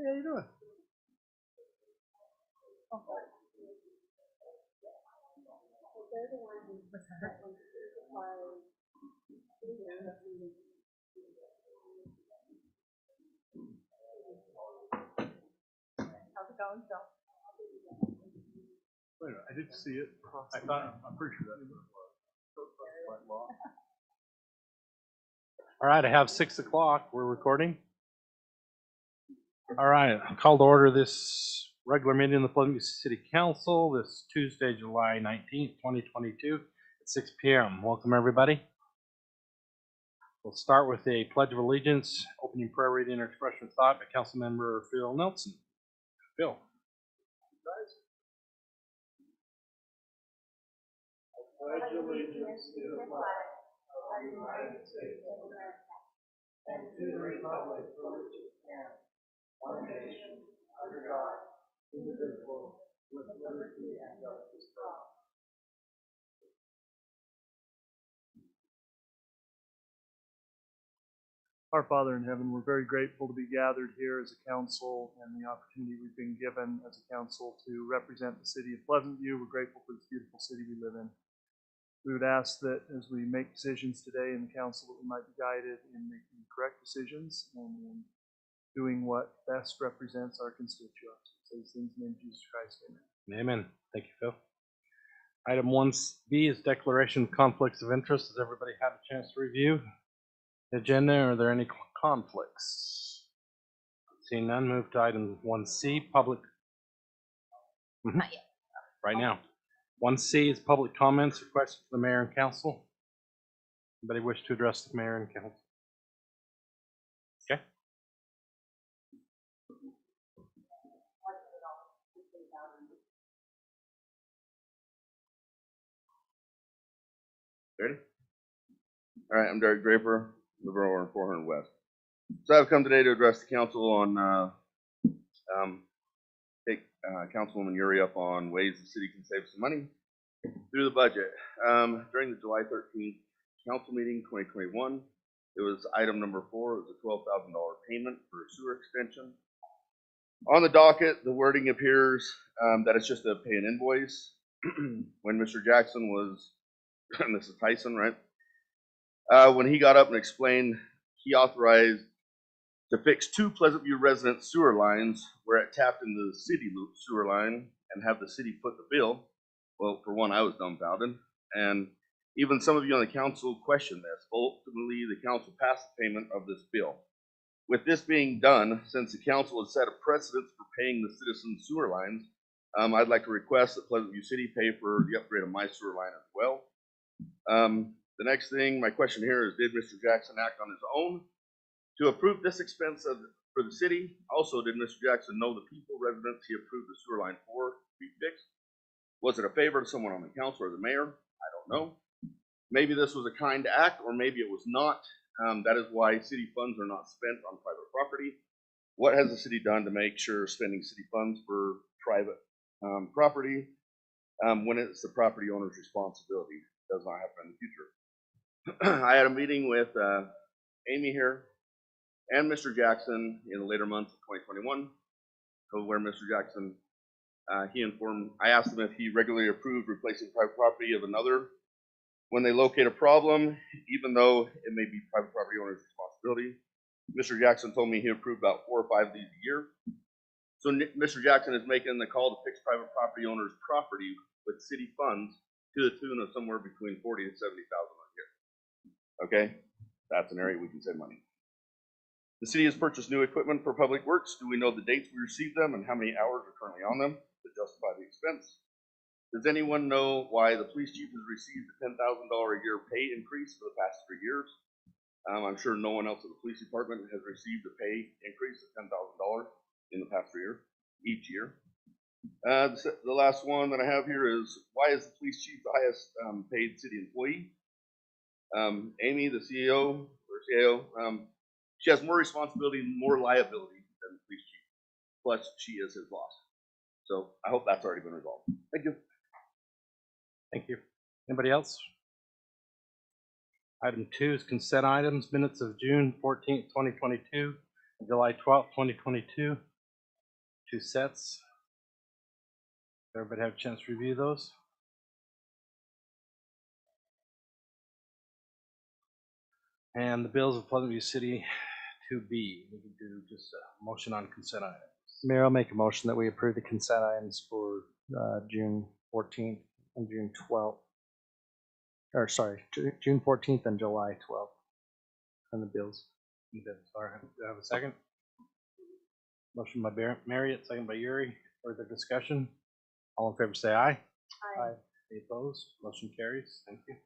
Hey, how you doing? How's it going, Phil? Wait a minute, I did see it. I thought, I'm pretty sure that's what it was. All right, I have 6 o'clock. We're recording. All right, I'll call to order this regular meeting of the Pleasant View City Council this Tuesday, July 19th, 2022 at 6 p.m. Welcome, everybody. We'll start with a Pledge of Allegiance, opening prayer reading or expression of thought by Councilmember Phil Nelson. Phil. I pledge allegiance to the flag of the United States of America and to the republic for which it stands, one nation, under God, indivisible, with liberty and justice for all. Our Father in heaven, we're very grateful to be gathered here as a council and the opportunity we've been given as a council to represent the city of Pleasant View. We're grateful for this beautiful city we live in. We would ask that as we make decisions today in the council that we might be guided in making correct decisions and in doing what best represents our constituents. So these things in the name of Jesus Christ, amen. Amen. Thank you, Phil. Item 1B is declaration of conflicts of interest. Has everybody had a chance to review the agenda? Are there any conflicts? Seeing none, move to item 1C, public. Not yet. Right now. 1C is public comments or questions for the mayor and council. Anybody wish to address the mayor and council? Okay. Ready? All right, I'm Derek Draper, Livermore and 400 West. So I've come today to address the council on take Councilwoman Yuri up on ways the city can save some money through the budget. During the July 13th council meeting 2021, it was item number 4. It was a $12,000 payment for a sewer extension. On the docket, the wording appears that it's just to pay an invoice. When Mr. Jackson was, and this is Tyson, right? When he got up and explained, he authorized to fix 2 Pleasant View resident sewer lines where it tapped into the city loop sewer line and have the city foot the bill. Well, for one, I was dumbfounded, and even some of you on the council questioned this. Ultimately, the council passed the payment of this bill. With this being done, since the council has set a precedent for paying the citizen sewer lines, I'd like to request that Pleasant View City pay for the upgrade of my sewer line as well. The next thing, my question here is, did Mr. Jackson act on his own to approve this expense for the city? Also, did Mr. Jackson know the people, residents he approved the sewer line for to be fixed? Was it a favor to someone on the council or the mayor? I don't know. Maybe this was a kind act, or maybe it was not. That is why city funds are not spent on private property. What has the city done to make sure spending city funds for private property when it's the property owner's responsibility does not happen in the future? I had a meeting with Amy here and Mr. Jackson in the later months of 2021, where Mr. Jackson, I asked him if he regularly approved replacing private property of another when they locate a problem, even though it may be private property owner's responsibility. Mr. Jackson told me he approved about 4 or 5 of these a year. So Mr. Jackson is making the call to fix private property owners' property with city funds to the tune of somewhere between $40,000 to $70,000 a year. Okay, that's an area we can save money. The city has purchased new equipment for public works. Do we know the dates we received them and how many hours are currently on them to justify the expense? Does anyone know why the police chief has received a $10,000 a year pay increase for the past 3 years? I'm sure no one else at the police department has received a pay increase of $10,000 in the past 3 years, each year. The last one that I have here is, why is the police chief the highest paid city employee? Amy, the CEO or CAO, she has more responsibility and more liability than the police chief. Plus, she is his boss. So I hope that's already been resolved. Thank you. Thank you. Anybody else? Item 2 is consent items, minutes of June 14th, 2022, and July 12th, 2022. 2 sets. Everybody have a chance to review those? And the bills of Pleasant View City 2B. We can do just a motion on consent items. Mayor, I'll make a motion that we approve the consent items for June 14th and June 12th. Or sorry, June 14th and July 12th. And the bills. All right, do I have a second? Motion by Marriott, second by Yuri. Further discussion? All in favor say aye. Aye. Any opposed? Motion carries. Thank you.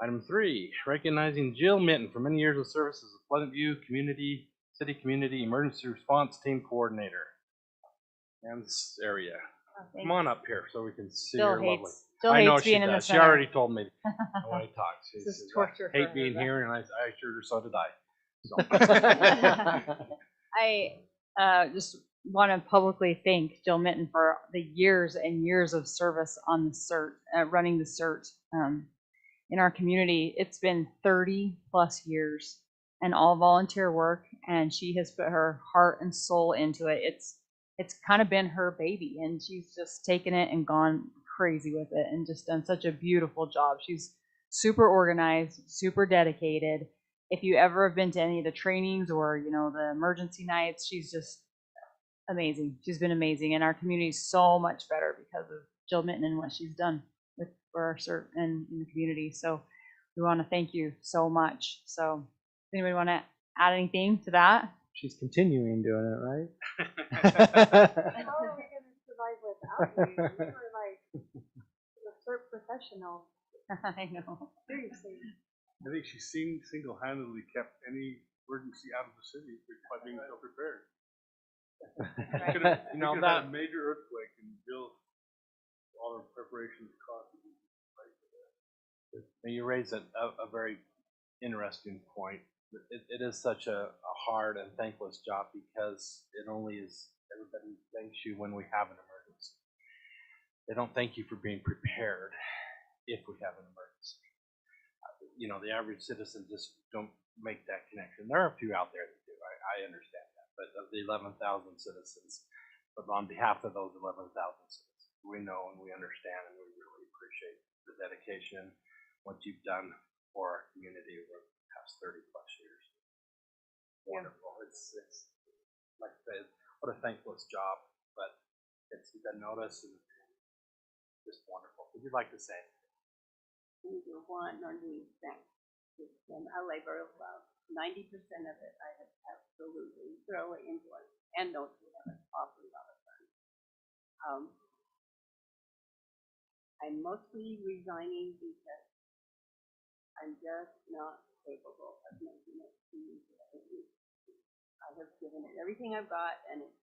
Item 3, recognizing Jill Minton for many years of service as a Pleasant View City Community Emergency Response Team Coordinator. And this area. Come on up here so we can see Still your lovely. hates, still I know hates she being in the does. She center. already told me when I talked. She This is says, torture I for hate being her, here, and I assured her so did I. So. I just want to publicly thank Jill Minton for the years and years of service on the CERT, running the CERT in our community. It's been 30 plus years and all volunteer work, and she has put her heart and soul into it. It's kind of been her baby, and she's just taken it and gone crazy with it and just done such a beautiful job. She's super organized, super dedicated. If you ever have been to any of the trainings or, the emergency nights, she's just amazing. She's been amazing, and our community is so much better because of Jill Minton and what she's done for our CERT and in the community. So we want to thank you so much. So does anybody want to add anything to that? She's continuing doing it, right? How are we gonna survive without you? You were like the third professional, I know. seriously. I think she single-handedly kept any emergency out of the city by being so prepared. Right. You know, that major earthquake and Jill, all her preparations cost. You raise a very interesting point. It is such a hard and thankless job because it only is everybody thanks you when we have an emergency. They don't thank you for being prepared if we have an emergency. The average citizen just don't make that connection. There are a few out there that do. I understand that. But of the 11,000 citizens, but on behalf of those 11,000 citizens, we know and we understand and we really appreciate the dedication, what you've done for our community over the past 30 plus years. Wonderful. It's like I said, what a thankless job, but it's been noticed and just wonderful. Would you like to say? Neither want nor need thanks. It's been a labor of love. 90% of it I have absolutely thoroughly enjoyed, and don't you have an awful lot of fun. I'm mostly resigning because I'm just not capable of making it to I have given it everything I've got, and it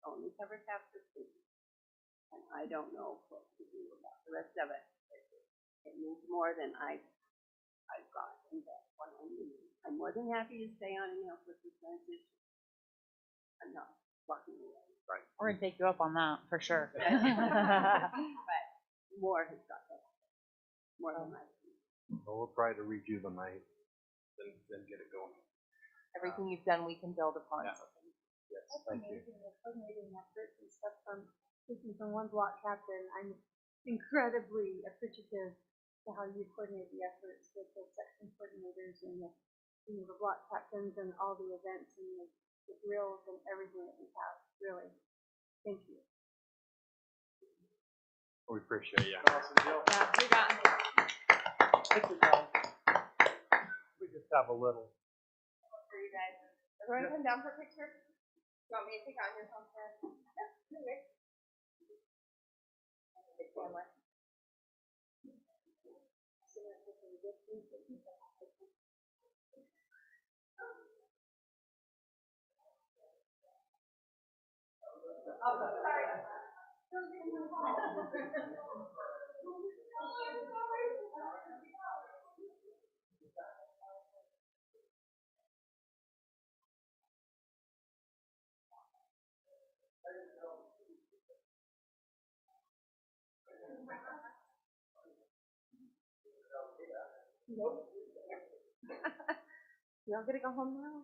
only covers half the city, and I don't know what to do about the rest of it. It means more than I've got, and that's what I need. I'm more than happy to stay on and help with the transition. I'm not walking away. Right. We're going to take you up on that for sure. But more has got to happen. More than I can. Well, we'll try to redo the night, then get it going. Everything you've done, we can build upon. Yeah. So Yes, That's thank you. amazing, the coordinating efforts and stuff speaking from one block captain. I'm incredibly appreciative to how you coordinate the efforts with the section coordinators and the block captains and all the events and the drills and everything that we have. Really, thank you. We appreciate you. Awesome, Jill. Yeah, you got it. We just have a little. For you guys. Everyone come down for a picture? You want me to take out your phone first? Yeah, okay. Big camera. Y'all gonna go home now?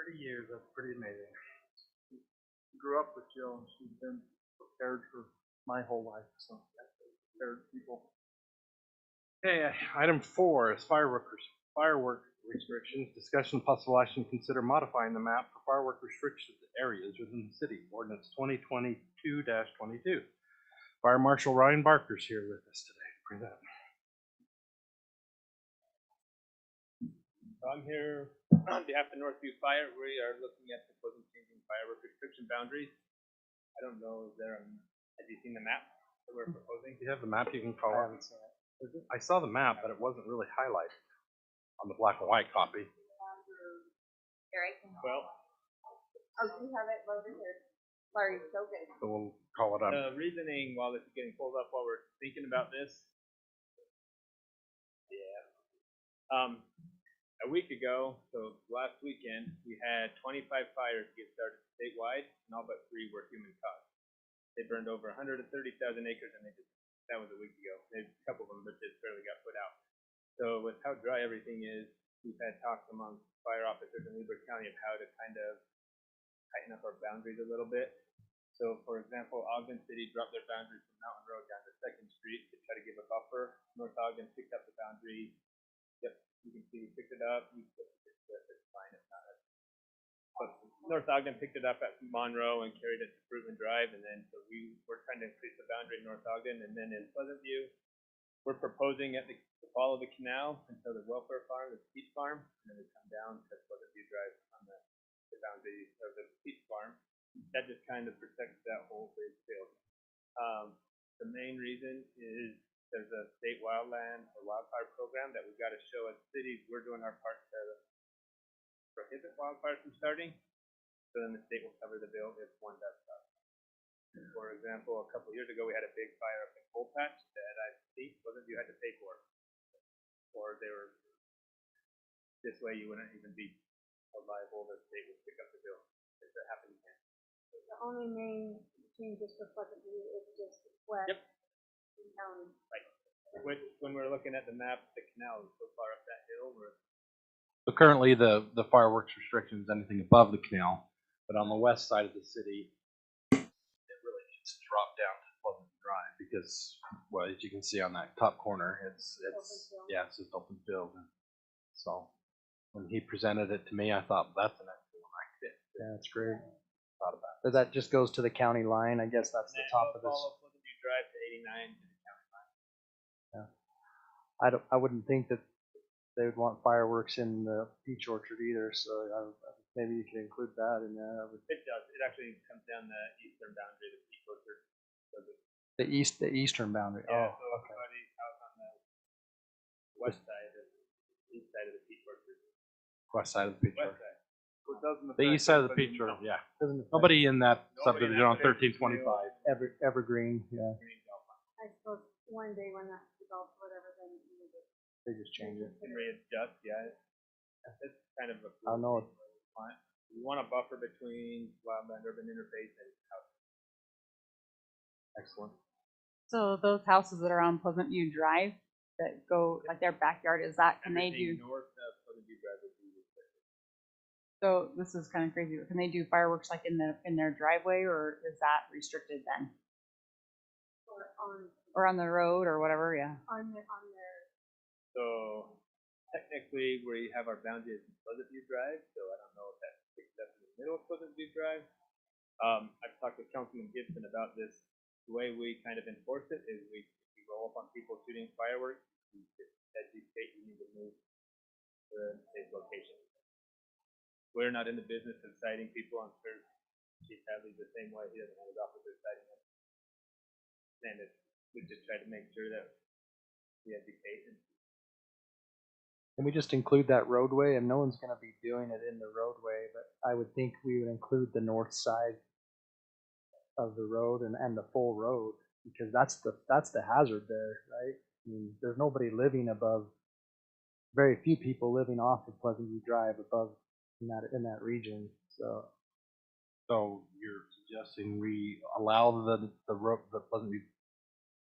30 years, that's pretty amazing. Grew up with Jill, and she's been prepared for my whole life, so prepared people. Okay, item 4 is firework restrictions. Discussion of possible action to consider modifying the map for firework restricted areas within the city. Ordinance 2022-22. Fire Marshal Ryan Barker's here with us today to present. I'm here on behalf of Northview Fire. We are looking at proposing changing firework restriction boundaries. I don't know if have you seen the map that we're proposing? Do you have the map you can call I up? haven't seen it. I saw the map, but it wasn't really highlighted on the black and white copy. Well, Oh, you have it loaded here. Larry, so good. So we'll call it up. the reasoning while this is getting pulled up while we're thinking about this. Yeah. A week ago, so last weekend, we had 25 fires get started statewide, and all but 3 were human caused. They burned over 130,000 acres, and that was a week ago. Maybe a couple of them, but just barely got put out. So with how dry everything is, we've had talks among fire officers in Weber County of how to kind of tighten up our boundaries a little bit. So, for example, Ogden City dropped their boundaries from Mountain Road down to 2nd Street to try to give a buffer. North Ogden picked up the boundary. Yep, you can see we picked it up. It's fine, it's not. But North Ogden picked it up at Monroe and carried it to Fruitland Drive, and then so we're trying to increase the boundary in North Ogden, and then in Pleasant View, we're proposing to follow the canal until the welfare farm, the Peach Farm, and then we come down to Pleasant View Drive on the boundary of the Peach Farm. That just kind of protects that whole big field. The main reason is there's a state wildland or wildfire program that we've got to show as cities we're doing our part to prohibit wildfires from starting. So then the state will cover the bill if one does start. For example, a couple of years ago we had a big fire up in Coal Patch that I think wasn't you had to pay for, or they were this way you wouldn't even be liable. The state would pick up the bill if it happened again. The only main changes for Pleasant View is just west. Yep. County. Right. Which, when we're looking at the map, the canal is so far up that hill where So currently, the fireworks restriction is anything above the canal, but on the west side of the city, it really needs to drop down to Pleasant Drive because, well, as you can see on that top corner, it's just open field. And so when he presented it to me, I thought that's an excellent idea. Yeah, that's great. Thought about But that just goes to the county line. I guess that's the then top we'll of this. follow Pleasant View Drive to 89 to the county line. I wouldn't think that they would want fireworks in the peach orchard either. So maybe you could include that in there. It does. It actually comes down the eastern boundary of the Peach Orchard. So The eastern boundary. yeah, Oh, so okay. everybody's out on the west side of east side of the Peach Orchard. West side of the Peach West Orchard. side. So it doesn't The affect east side of the anybody Peach Orchard, yeah. Doesn't affect Nobody in that Nobody subdivision in on that 1325. Evergreen. Yeah, I suppose one day when that's developed, whatever, then you would just. they just change it. Can readjust, yeah. It's kind of a. I don't know. We want a buffer between wildland urban interface and house. Excellent. So those houses that are on Pleasant View Drive that go, like their backyard, is that, can they Everything do, north of Pleasant View Drive would be restricted. so this is kind of crazy, but can they do fireworks like in their driveway, or is that restricted then? Or on the road or whatever, yeah. On their, So technically, we have our boundary is in Pleasant View Drive, so I don't know if that's picked up in the middle of Pleasant View Drive. I've talked with Councilman Gibson about this. The way we kind of enforce it is we roll up on people shooting fireworks. We just educate you need to move to a safe location. We're not in the business of citing people. I'm sure Chief Hadley's the same way. He doesn't have his officers citing us. And we just try to make sure that we educate and Can we just include that roadway? And no one's going to be doing it in the roadway, but I would think we would include the north side of the road and the full road, because that's the hazard there, right? I mean, there's nobody living above, very few people living off of Pleasant View Drive above in that region. So So you're suggesting we allow the Pleasant View,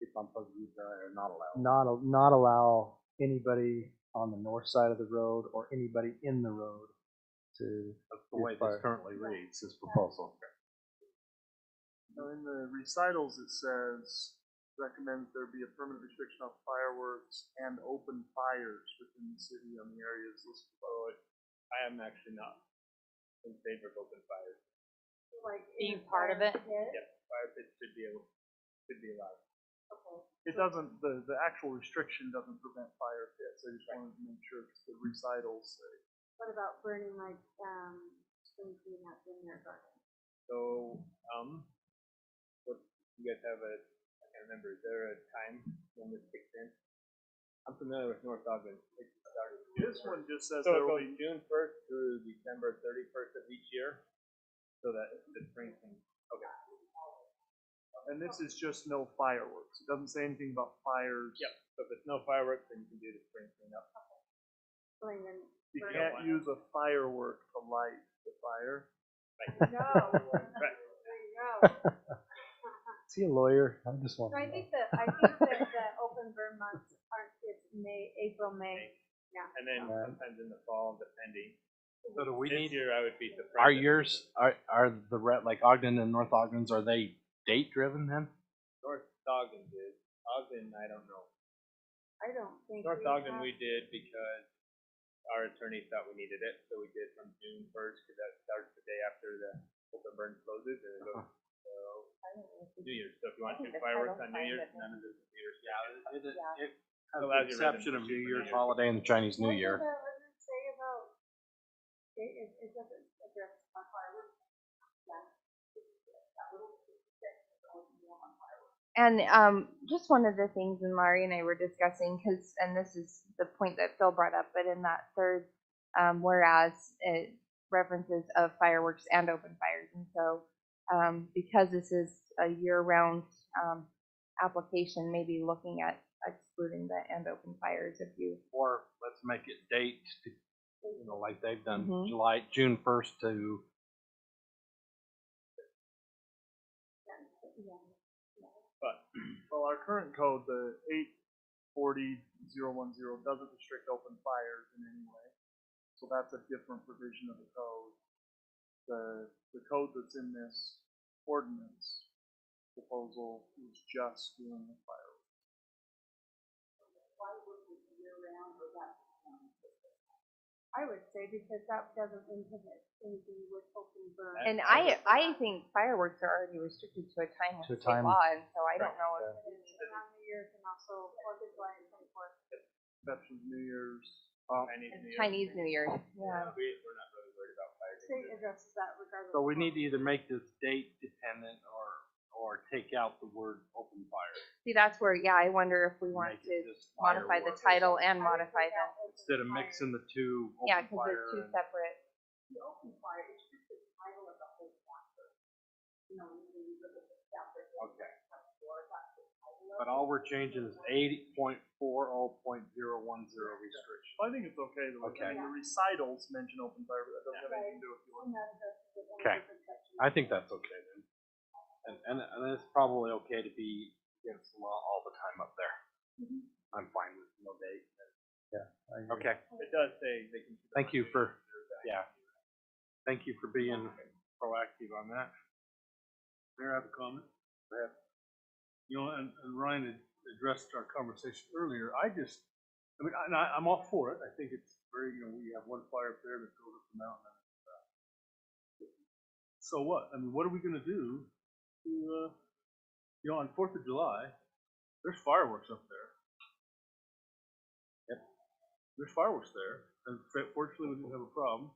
people on Pleasant View Drive, or not allow? not allow anybody on the north side of the road or anybody in the road to, That's the way Fire. this currently reads, this proposal. Now, in the recitals, it says, recommends there be a permanent restriction on fireworks and open fires within the city on the areas listed below. I am actually not in favor of open fires. Like Being in part of fire it? pit? Yep, fire pits should be allowed. Okay. It doesn't, the actual restriction doesn't prevent fire pits. I just wanted to make sure the recitals say. What about burning like, spring cleanup in their garden? So, what, you guys have I can't remember, is there a time when this kicks in? I'm familiar with North Ogden. It started This one just says So there it will goes be, June 1st through December 31st of each year, so that the spring can, okay. and this is just no fireworks. It doesn't say anything about fires. Yep, so if it's no fireworks, then you can do the spring cleanup. Well, then, You burn can't it. use a firework to light the fire. No. Right. There you go. is he a lawyer? I just want So to I know. think that the open burn months aren't, it's April, May, yeah. And then Right. sometimes in the fall, depending. So do we This need, year, I would be surprised. are if- yours, are the like Ogden and North Ogden's, are they date driven then? North Ogden did. Ogden, I don't know. I don't think. North we Ogden have- we did because our attorney thought we needed it, so we did from June 1st, because that starts the day after the open burn closes, and it goes till New Year's. So if you want to do fireworks on New Year's, none of this is New Year's. It has Allows the you exception of residency New for Year's New Year's. holiday and the Chinese New What Year. did the ordinance say about, it doesn't address on fireworks? Yeah. And just one of the things, and Larry and I were discussing, because, and this is the point that Phil brought up, but in that third whereas, it references of fireworks and open fires. And so because this is a year-round application, maybe looking at excluding the and open fires if you. Or let's make it date, you know, like they've done, Mhm. June 1st to, But Well, our current code, the 840.010, doesn't restrict open fires in any way. So that's a different provision of the code. The code that's in this ordinance proposal is just doing the fireworks. I would say because that doesn't inhibit anything with open burn. And I think fireworks are already restricted to a time To a with state time. law, and so I don't know if. And on New Year's and also 4th of July and 24th. Exceptions, New Year's. Chinese New Year. Chinese New Year, yeah. We're not really worried about fire. State addresses that regardless. so we of need to either make this date dependent or take out the word open fire. See, that's where, yeah, I wonder if we want Make to it just modify the fireworks. title and I would modify take the, out open Instead of fire. mixing the two, yeah, open because they're fire two and, separate. The open fire is just the title of the whole chapter. You know, when you look at the chapter. Okay. But all we're changing is 80.40.010 restriction. I think it's okay though. Okay. I mean, the recitals mention open fire, but that doesn't have anything to do with the And ordinance. that addresses it in a Okay. different section. I think that's okay then. And it's probably okay to be against the law all the time up there. I'm fine with no date. I agree. Okay, It does say they can. thank you for, yeah. Thank you for being proactive on that. Mayor, I have a comment. You know, and Ryan had addressed our conversation earlier. I'm all for it. I think it's very, you know, we have one fire up there that goes up the mountain. So what? I mean, what are we gonna do to, you know, on 4th of July, there's fireworks up there. Yep. There's fireworks there, and fortunately we didn't have a problem.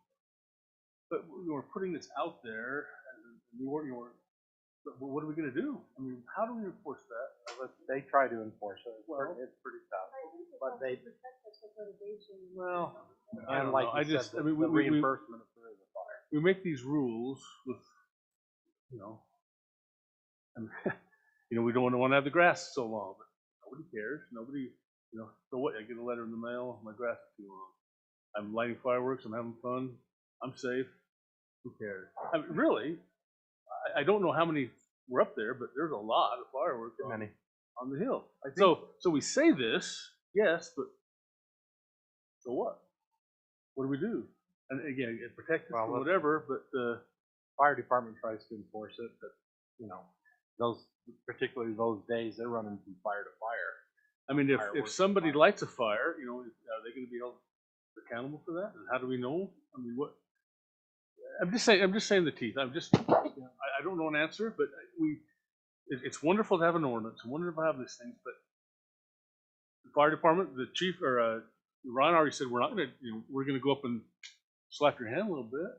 But we're putting this out there, and we weren't, but what are we gonna do? I mean, how do we enforce that? They try to enforce it. Well- It's pretty tough. I think it's But also they- protect us with litigation. Well, I And don't like know. you I said, just, the I mean, the reimbursement if there is a fire. we make these rules with, you know, and, you know, we don't want to have the grass so long, but nobody cares. Nobody, you know, so what? I get a letter in the mail, my grass is too long. I'm lighting fireworks, I'm having fun, I'm safe. Who cares? I mean, really, I don't know how many were up there, but there's a lot of fireworks Too many. on the hill. So we say this, yes, but so what? What do we do? And again, it protects us Well, from let's- whatever, but, Fire department tries to enforce it, but, you know, those, particularly those days, they're running from fire to fire. I mean, if Fireworks somebody fire. lights a fire, you know, are they gonna be held accountable for that? And how do we know? I mean, what? I'm just saying the teeth. I don't know an answer, but it's wonderful to have an ordinance, wonderful to have these things, but the fire department, the chief, or, Ron already said, we're not gonna, you know, we're gonna go up and slap your hand a little bit.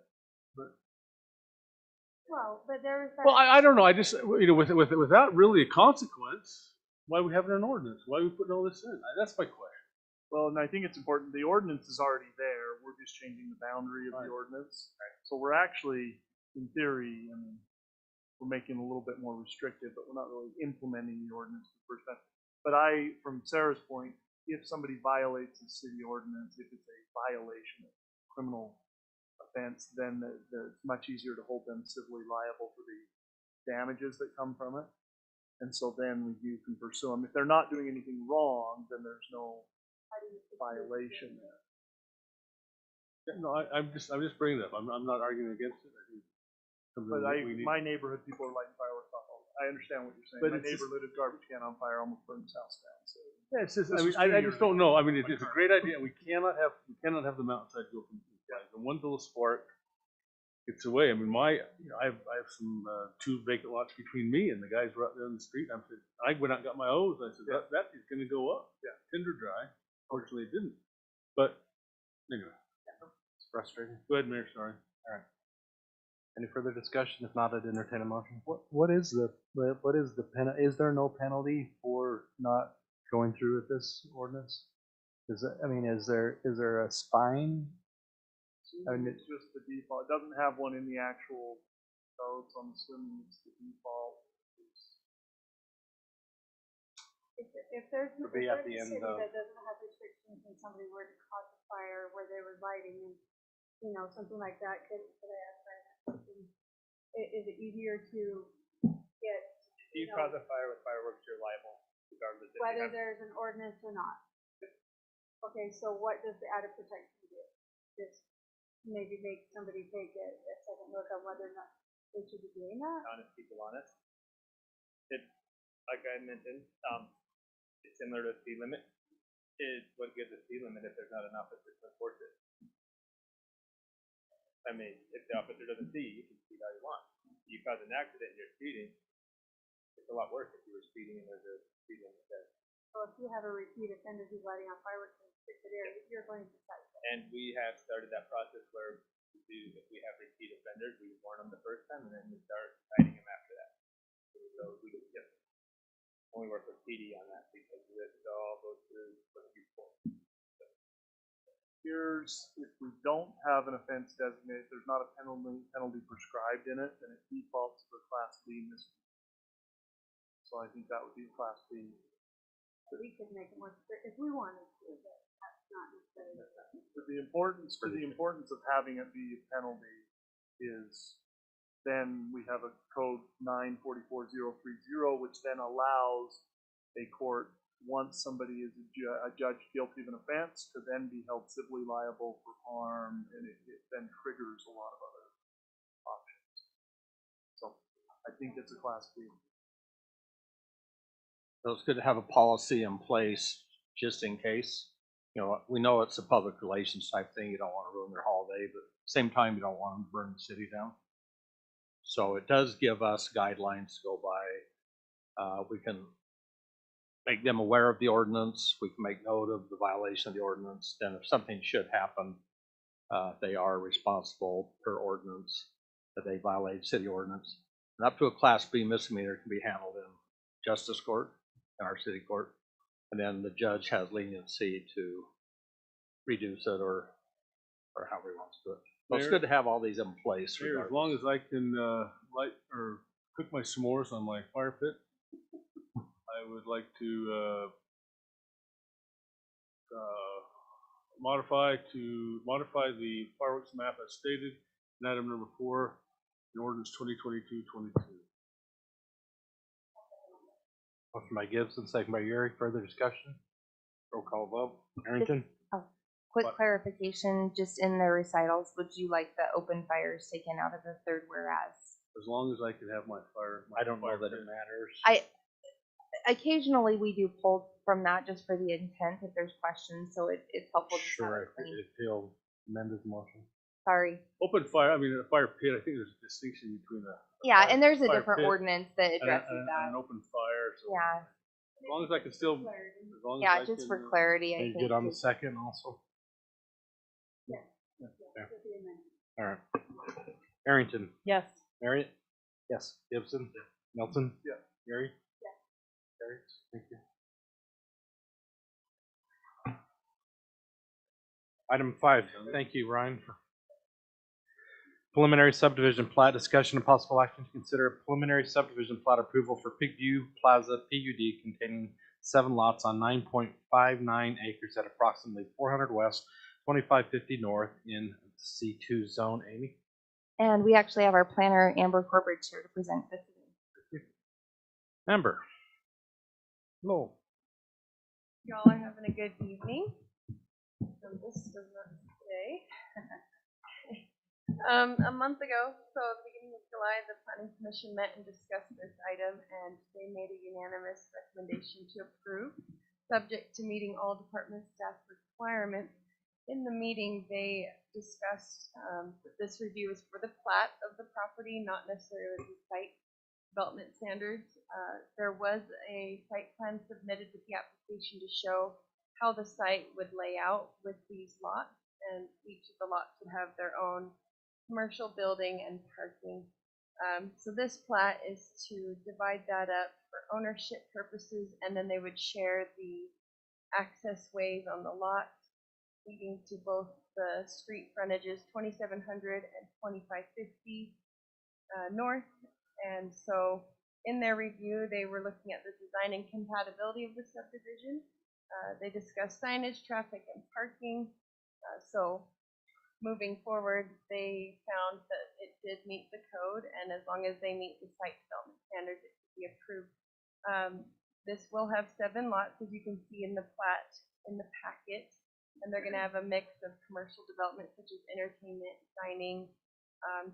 Well, but there was that. Well, I don't know. I just, you know, without really a consequence, why are we having an ordinance? Why are we putting all this in? That's my question. Well, and I think it's important, the ordinance is already there, we're just changing the boundary of the Right. ordinance. So we're actually, in theory, I mean, we're making it a little bit more restrictive, but we're not really implementing the ordinance for the first time. But from Sarah's point, if somebody violates the city ordinance, if it's a violation of criminal offense, then it's much easier to hold them civilly liable for the damages that come from it. And so then you can pursue them. If they're not doing anything wrong, then there's no violation there. Yeah, no, I'm just bringing it up. I'm not arguing against it. I think something But that we need. my neighborhood, people are lighting fireworks off all the time. I understand what you're saying. But My it's just- neighbor lit a garbage can on fire, almost burned his house down. So Yeah, it's just, This I mean, was 2 I years just don't ago. know. I mean, it's a great idea. We cannot have the mountainside go from flames. And one little spark gets away. I mean, I have some 2 vacant lots between me and the guys right there in the street. I went out and got my hose. I said, that is going to go up. Yeah. Tinder dry. Fortunately, it didn't. But anyway, It's frustrating. go ahead, Mayor. Sorry. Any further discussion? If not, I'd entertain a motion. What is the is there no penalty for not going through with this ordinance? Is there a fine? I mean, it's just the default. It doesn't have one in the actual code, so I'm assuming it's the default. If there's It'll if be at there's the a end city of- that doesn't have restrictions and somebody were to cause a fire where they were lighting and, you know, something like that, could I ask Brandon, is it easier to get, If you cause a fire with fireworks, you're liable regardless if you whether have. there's an ordinance or not? Okay, so what does the added protection do? Just maybe make somebody take a second look at whether or not they should be doing that? Honest people honest. It, like I mentioned, it's similar to a speed limit. Is what gives a speed limit if there's not an officer to enforce it. I mean, if the officer doesn't see you, you can speed all you want. You cause an accident and you're speeding, it's a lot worse if you were speeding and there's a speed limit there. So if you have a repeat offender who's lighting on fireworks in a restricted area, you're going to cite them. And we have started that process where if we have repeat offenders, we warn them the first time and then we start citing them after that. So we only work with PD on that because it all goes through what you for. Here's, if we don't have an offense designated, there's not a penalty prescribed in it, then it defaults to a Class B misdemeanor. So I think that would be a Class B. We could make it more strict if we wanted to, but that's not necessarily. But the importance of having it be a penalty is then we have a code 944-030, which then allows a court, once somebody is judged guilty of an offense, to then be held civilly liable for harm, and it then triggers a lot of other options. So I think it's a Class B. So it's good to have a policy in place just in case. You know, we know it's a public relations type thing. You don't want to ruin their holiday, but at the same time, you don't want them to burn the city down. So it does give us guidelines to go by. We can make them aware of the ordinance. We can make note of the violation of the ordinance. Then if something should happen, they are responsible per ordinance that they violate city ordinance. And up to a Class B misdemeanor can be handled in justice court, in our city court. And then the judge has leniency to reduce it or however he wants to do it. So it's Mayor- good to have all these in place. Mayor, as regardless. long as I can light or cook my s'mores on my fire pit, I would like to modify the fireworks map as stated in item number 4 in ordinance 2022-22. Motion by Gibson, second by Yuri. Further discussion? Roll call vote. Arrington? Quick What? clarification, just in the recitals, would you like the open fires taken out of the third whereas? As long as I can have my fire. I don't know fire that pit. it matters. Occasionally we do pull from that just for the intent if there's questions, so it's helpful to have Sure, it clean. if he'll amend his motion. Sorry. Open fire, I mean, a fire pit, I think there's a distinction between a. Yeah, fire- and there's a fire different pit ordinance that and addresses and that. an open fire, so. Yeah, As long as I can still, as long as yeah, I just can, for clarity, Are I you think. good on the second also? Yeah. Yeah. With the amendment. All right. Arrington, Yes. Marriott, Yes. Gibson, Nelson? Yeah. Gary? Yeah. Gary, thank you. Item 5, thank you, Ryan. Preliminary subdivision plat discussion and possible action to consider preliminary subdivision plat approval for Pigview Plaza PUD containing 7 lots on 9.59 acres at approximately 400 west, 2550 north in C2 zone. Amy? And we actually have our planner, Amber Corbridge, here to present this. Amber? Hello. Y'all are having a good evening. So this does not today. A month ago, so at the beginning of July, the Planning Commission met and discussed this item, and they made a unanimous recommendation to approve, subject to meeting all department staff requirements. In the meeting, they discussed that this review is for the plat of the property, not necessarily the site development standards. There was a site plan submitted with the application to show how the site would lay out with these lots, and each of the lots would have their own commercial building and parking. So this plat is to divide that up for ownership purposes, and then they would share the access ways on the lot leading to both the street frontages 2700 and 2550 north. And so in their review, they were looking at the design and compatibility of the subdivision. They discussed signage, traffic, and parking. So moving forward, they found that it did meet the code, and as long as they meet the site development standards, it could be approved. This will have 7 lots, as you can see in the plat in the packet, and they're going to have a mix of commercial development such as entertainment, dining,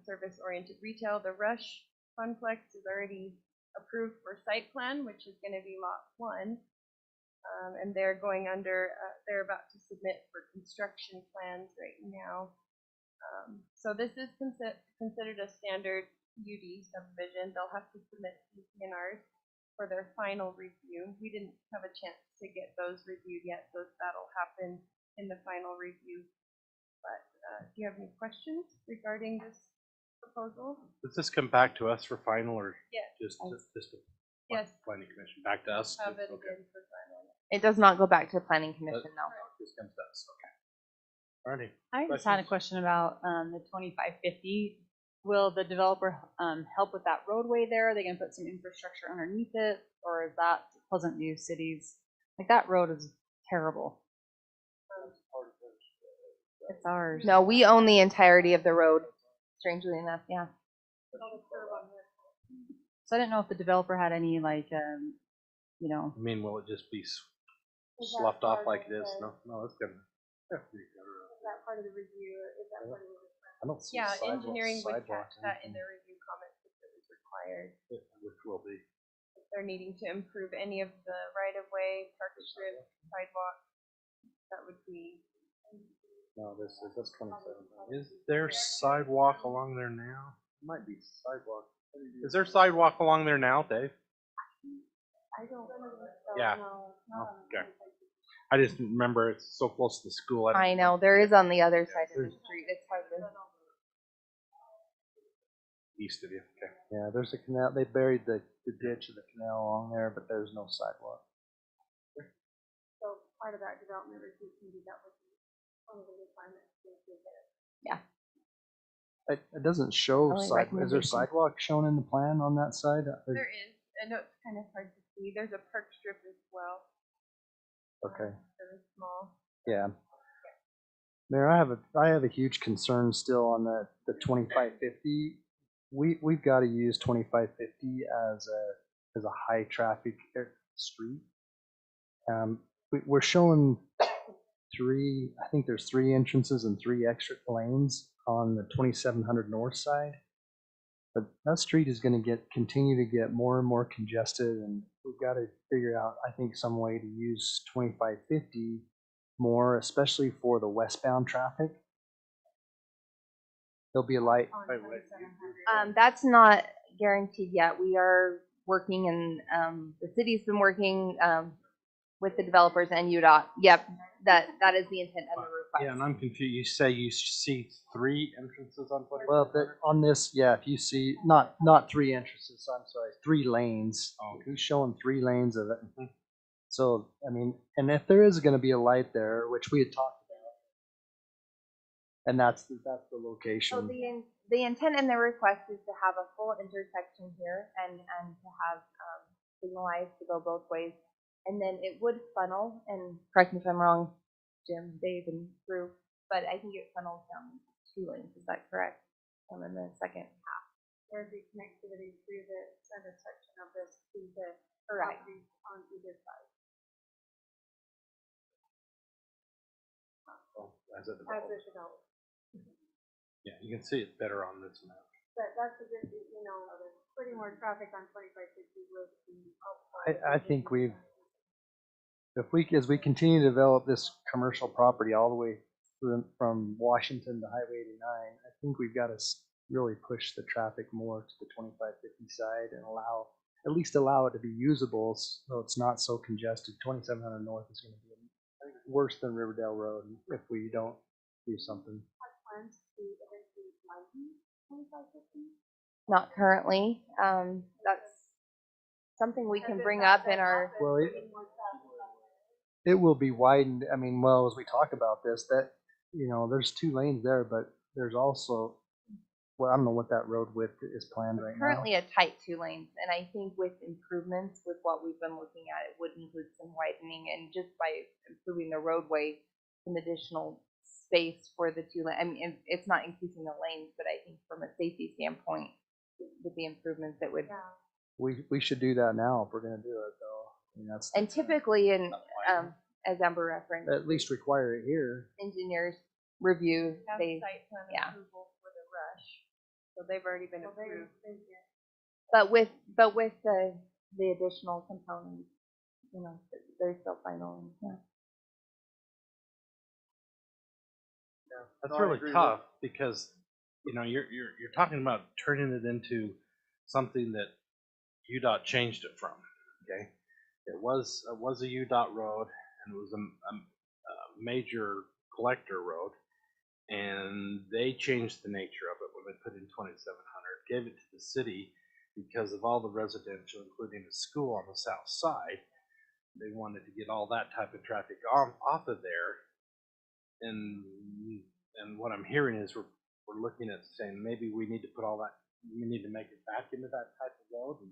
service-oriented retail. The Rush Funplex is already approved for site plan, which is going to be lot 1. And they're going under, they're about to submit for construction plans right now. So this is considered a standard UD subdivision. They'll have to submit CPNRs for their final review. We didn't have a chance to get those reviewed yet, so that'll happen in the final review. But do you have any questions regarding this proposal? Does this come back to us for final or Yes. just Yes. planning commission? Back to us? Have it Okay. again for final. It does not go back to the planning commission, no. This comes to us, okay. Alrighty. I just had a Questions? question about the 2550. Will the developer help with that roadway there? Are they going to put some infrastructure underneath it, or is that Pleasant View City's? Like that road is terrible. It's ours. No, we own the entirety of the road, strangely enough, yeah. So I didn't know if the developer had any like, you know, I mean, will it just be Is that sloughed off part like of it is? the- No, it's gonna. Is that part of the review, or is that part of the? I don't see Yeah, sidewalk- engineering would sidewalks catch that in anything. their review comments if it was required. Which will be. If they're needing to improve any of the right-of-way, park strip, sidewalk, that would be. No, that's 27. Is there sidewalk along there now? Might be sidewalk. Is there sidewalk along there now, Dave? I don't. Yeah. No, Oh, okay. I just remember it's so close to the school. I know, there is on the other side of the street, it's hard to. East of you. Okay. Yeah, there's a canal. They buried the ditch of the canal along there, but there's no sidewalk. So part of that development review can be that would be one of the requirements to do there. It doesn't show Only side. Is there recommendation. sidewalk shown in the plan on that side? There is. I know it's kind of hard to see. There's a park strip as well. Okay. Very small. Yeah. Mayor, I have a huge concern still on the 2550. We've got to use 2550 as a high traffic street. We're showing I think there's 3 entrances and 3 exit lanes on the 2700 north side. But that street is going to continue to get more and more congested, and we've got to figure out, I think, some way to use 2550 more, especially for the westbound traffic. There'll be a light. On 2700. That's not guaranteed yet. We are working, and the city's been working with the developers and UDOT. Yep, that is the intent of the request. Yeah, and I'm confused. You say you see 3 entrances on 20? Well, on this, yeah, if you see, not 3 entrances, I'm sorry, 3 lanes. Oh, okay. He's showing 3 lanes of it. So, I mean, and if there is going to be a light there, which we had talked about, and that's the So location. the intent and the request is to have a full intersection here and to have signalized to go both ways. And then it would funnel, and correct me if I'm wrong, Jim, Dave, and Drew, but I think it funnels down 2 lanes. Is that correct? In the second half. There'd be connectivity through the center section of this to the Correct. properties on either side. As it As develops. it develops. Yeah, you can see it better on this map. But that's a good, there's putting more traffic on 2550 with the. I think as we continue to develop this commercial property all the way from Washington to Highway 89, I think we've got to really push the traffic more to the 2550 side and at least allow it to be usable so it's not so congested. 2700 north is going to be worse than Riverdale Road if we don't do something. Plans to eventually widen 2550? Not currently. That's something we can bring up in our. Well, it will be widened. I mean, well, as we talk about this, that, there's 2 lanes there, but there's also, well, I don't know what that road width is planned right now. Currently a tight 2 lanes, and I think with improvements, with what we've been looking at, it would include some widening, and just by improving the roadway, some additional space for the 2 lanes. I mean, it's not increasing the lanes, but I think from a safety standpoint, with the improvements that would. We should do that now if we're going to do it, though. I mean, And typically, as Amber referenced, at least require it here. engineers review, Have they, site plan yeah. approval for the rush, so they've already been Well, approved. but with the additional components, they're still final. Yeah. That's No, I really agree tough because, you're talking about turning it into something that UDOT changed it from, okay? It was a UDOT road, and it was a major collector road, and they changed the nature of it when they put in 2700, gave it to the city because of all the residential, including a school on the south side. They wanted to get all that type of traffic off of there, and what I'm hearing is we're looking at saying maybe we need to put all that, we need to make it back into that type of road. And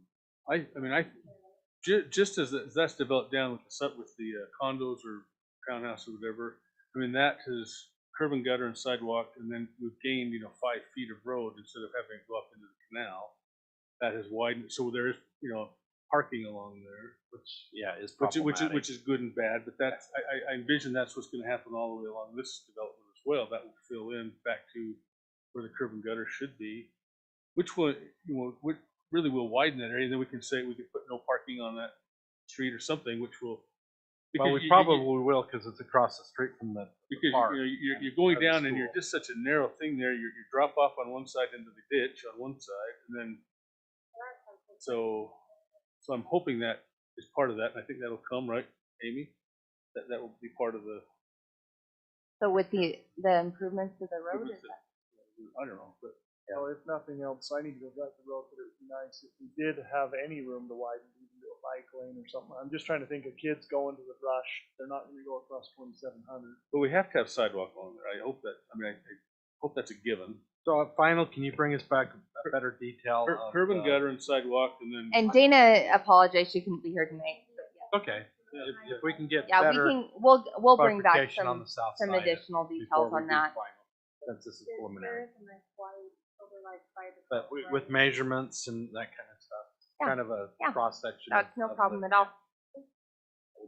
Just as that's developed down with the condos or townhouse or whatever, I mean, that is curb and gutter and sidewalk, and then we've gained, 5 feet of road instead of having to go up into the canal. That has widened, so there is, parking along there, is which is good and bad, but that's, I envision that's what's gonna happen all the way along this development as well. That will fill in back to where the curb and gutter should be. Which one, what really will widen that area, then we can say we can put no parking on that street or something, which will. Well, we probably will because it's across the street from the Because park. you're going or the down and you're school. just such a narrow thing there. You drop off on one side into the ditch on one side, and then so I'm hoping that is part of that, and I think that'll come, right, Amy? That will be part of the. So with the improvements to the road, is that? I don't know, but Well, if nothing else, I need to go drive the road, but it would be nice if we did have any room to widen, even do a bike lane or something. I'm just trying to think of kids going to the rush. They're not going to go across 2700. but we have to have sidewalk along there. I hope that. I mean, I hope that's a given. So final, can you bring us back a better detail? of, Curb and gutter and sidewalk, and then. And Dana apologized, she couldn't be here tonight. But yeah. Okay, if we can get Yeah, better we'll bring back clarification on the south some side additional before details we on do that. final, since this is preliminary. There's a nice wide overlay by the. But with measurements and that kind of stuff, Yeah, kind of a yeah. cross section. That's no problem at all.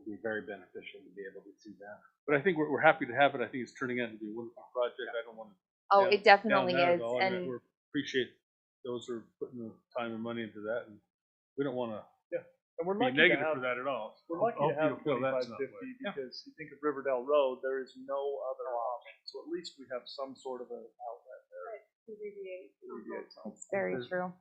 It'd be very beneficial to be able to see that. But I think we're happy to have it. I think it's turning out to be a wonderful project. I don't want to. Oh, it definitely that at is. all. I mean, And we appreciate those who are putting the time and money into that, and we don't want to And we're be lucky to negative have, for that at all. we're Hope- lucky hope to have you feel that's not 2550 way. Yeah. because you think of Riverdale Road, there is no other option. So at least we have some sort of an outlet there. To alleviate. to alleviate some. it's very true.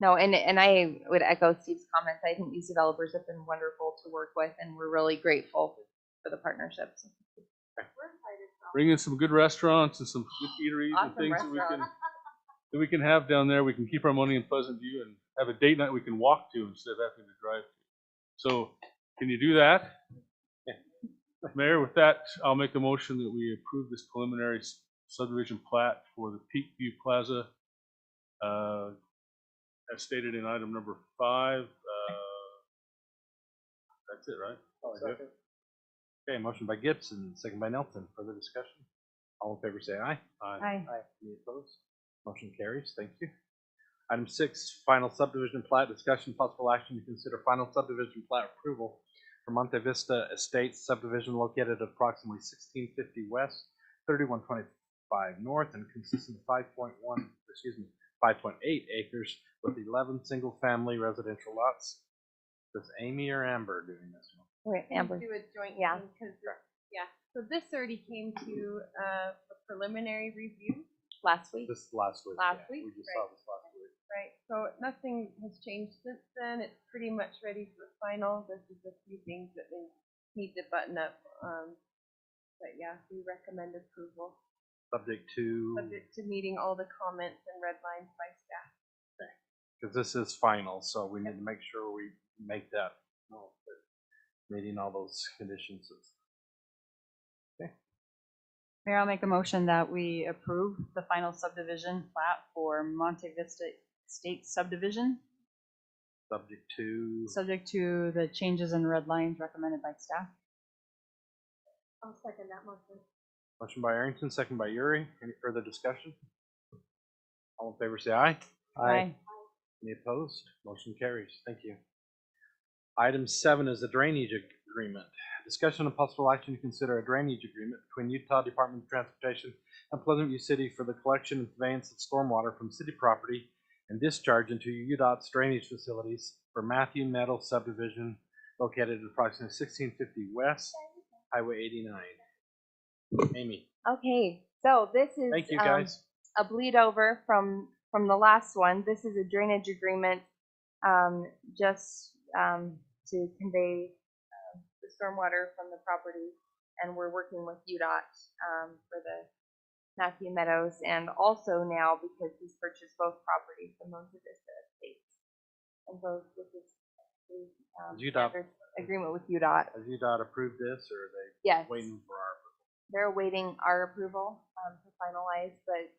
No, and I would echo Steve's comments. I think these developers have been wonderful to work with, and we're really grateful for the partnerships. We're excited about Bring in some good restaurants and some good eateries and Awesome things restaurants. that we can have down there. We can keep our money in Pleasant View and have a date night we can walk to instead of having to drive to. So, can you do that? Mayor, with that, I'll make a motion that we approve this preliminary subdivision plat for the Peak View Plaza, as stated in item number 5. That's it, right? Second. Okay, motion by Gibson, second by Nelson. Further discussion? All in favor say aye. Aye. Any opposed? Motion carries. Thank you. Item 6, final subdivision plat, discussion possible action to consider final subdivision plat approval for Monte Vista Estates subdivision located at approximately 1650 west, 3125 north, and consisting of 5.8 acres with 11 single-family residential lots. Is Amy or Amber doing this one? Wait, Amber. Do a joint Yeah. thing, because, yeah, so this already came to, a preliminary review, Last week. This is last week. Last yeah. week, We just right. saw this last week. right? So nothing has changed since then, it's pretty much ready for final, there's just a few things that they need to button up, but yeah, we recommend approval, Subject to, subject to meeting all the comments and red lines by staff. because this is final, so we need to make sure we make that, meeting all those conditions. Mayor, I'll make a motion that we approve the final subdivision plat for Monte Vista Estates subdivision, Subject to, subject to the changes in red lines recommended by staff. I'll second that motion. motion by Arrington, second by Uri. Any further discussion? All in favor say aye. Aye. Any opposed? Motion carries. Thank you. Item 7 is a drainage agreement. Discussion and possible action to consider a drainage agreement between Utah Department of Transportation and Pleasant View City for the collection and conveyance of stormwater from city property and discharge into UDOT's drainage facilities for Matthew Meadow subdivision located at approximately 1650 West, Highway 89. Amy, Okay, so this is thank you guys. a bleed over from the last one. This is a drainage agreement, just to convey the stormwater from the property, and we're working with UDOT for the Matthew Meadows, and also now because he's purchased both properties, the Monte Vista Estates, and so this is the Is UDOT standard agreement with UDOT. Has UDOT approved this, or are they Yes, waiting for our approval? they're awaiting our approval to finalize, but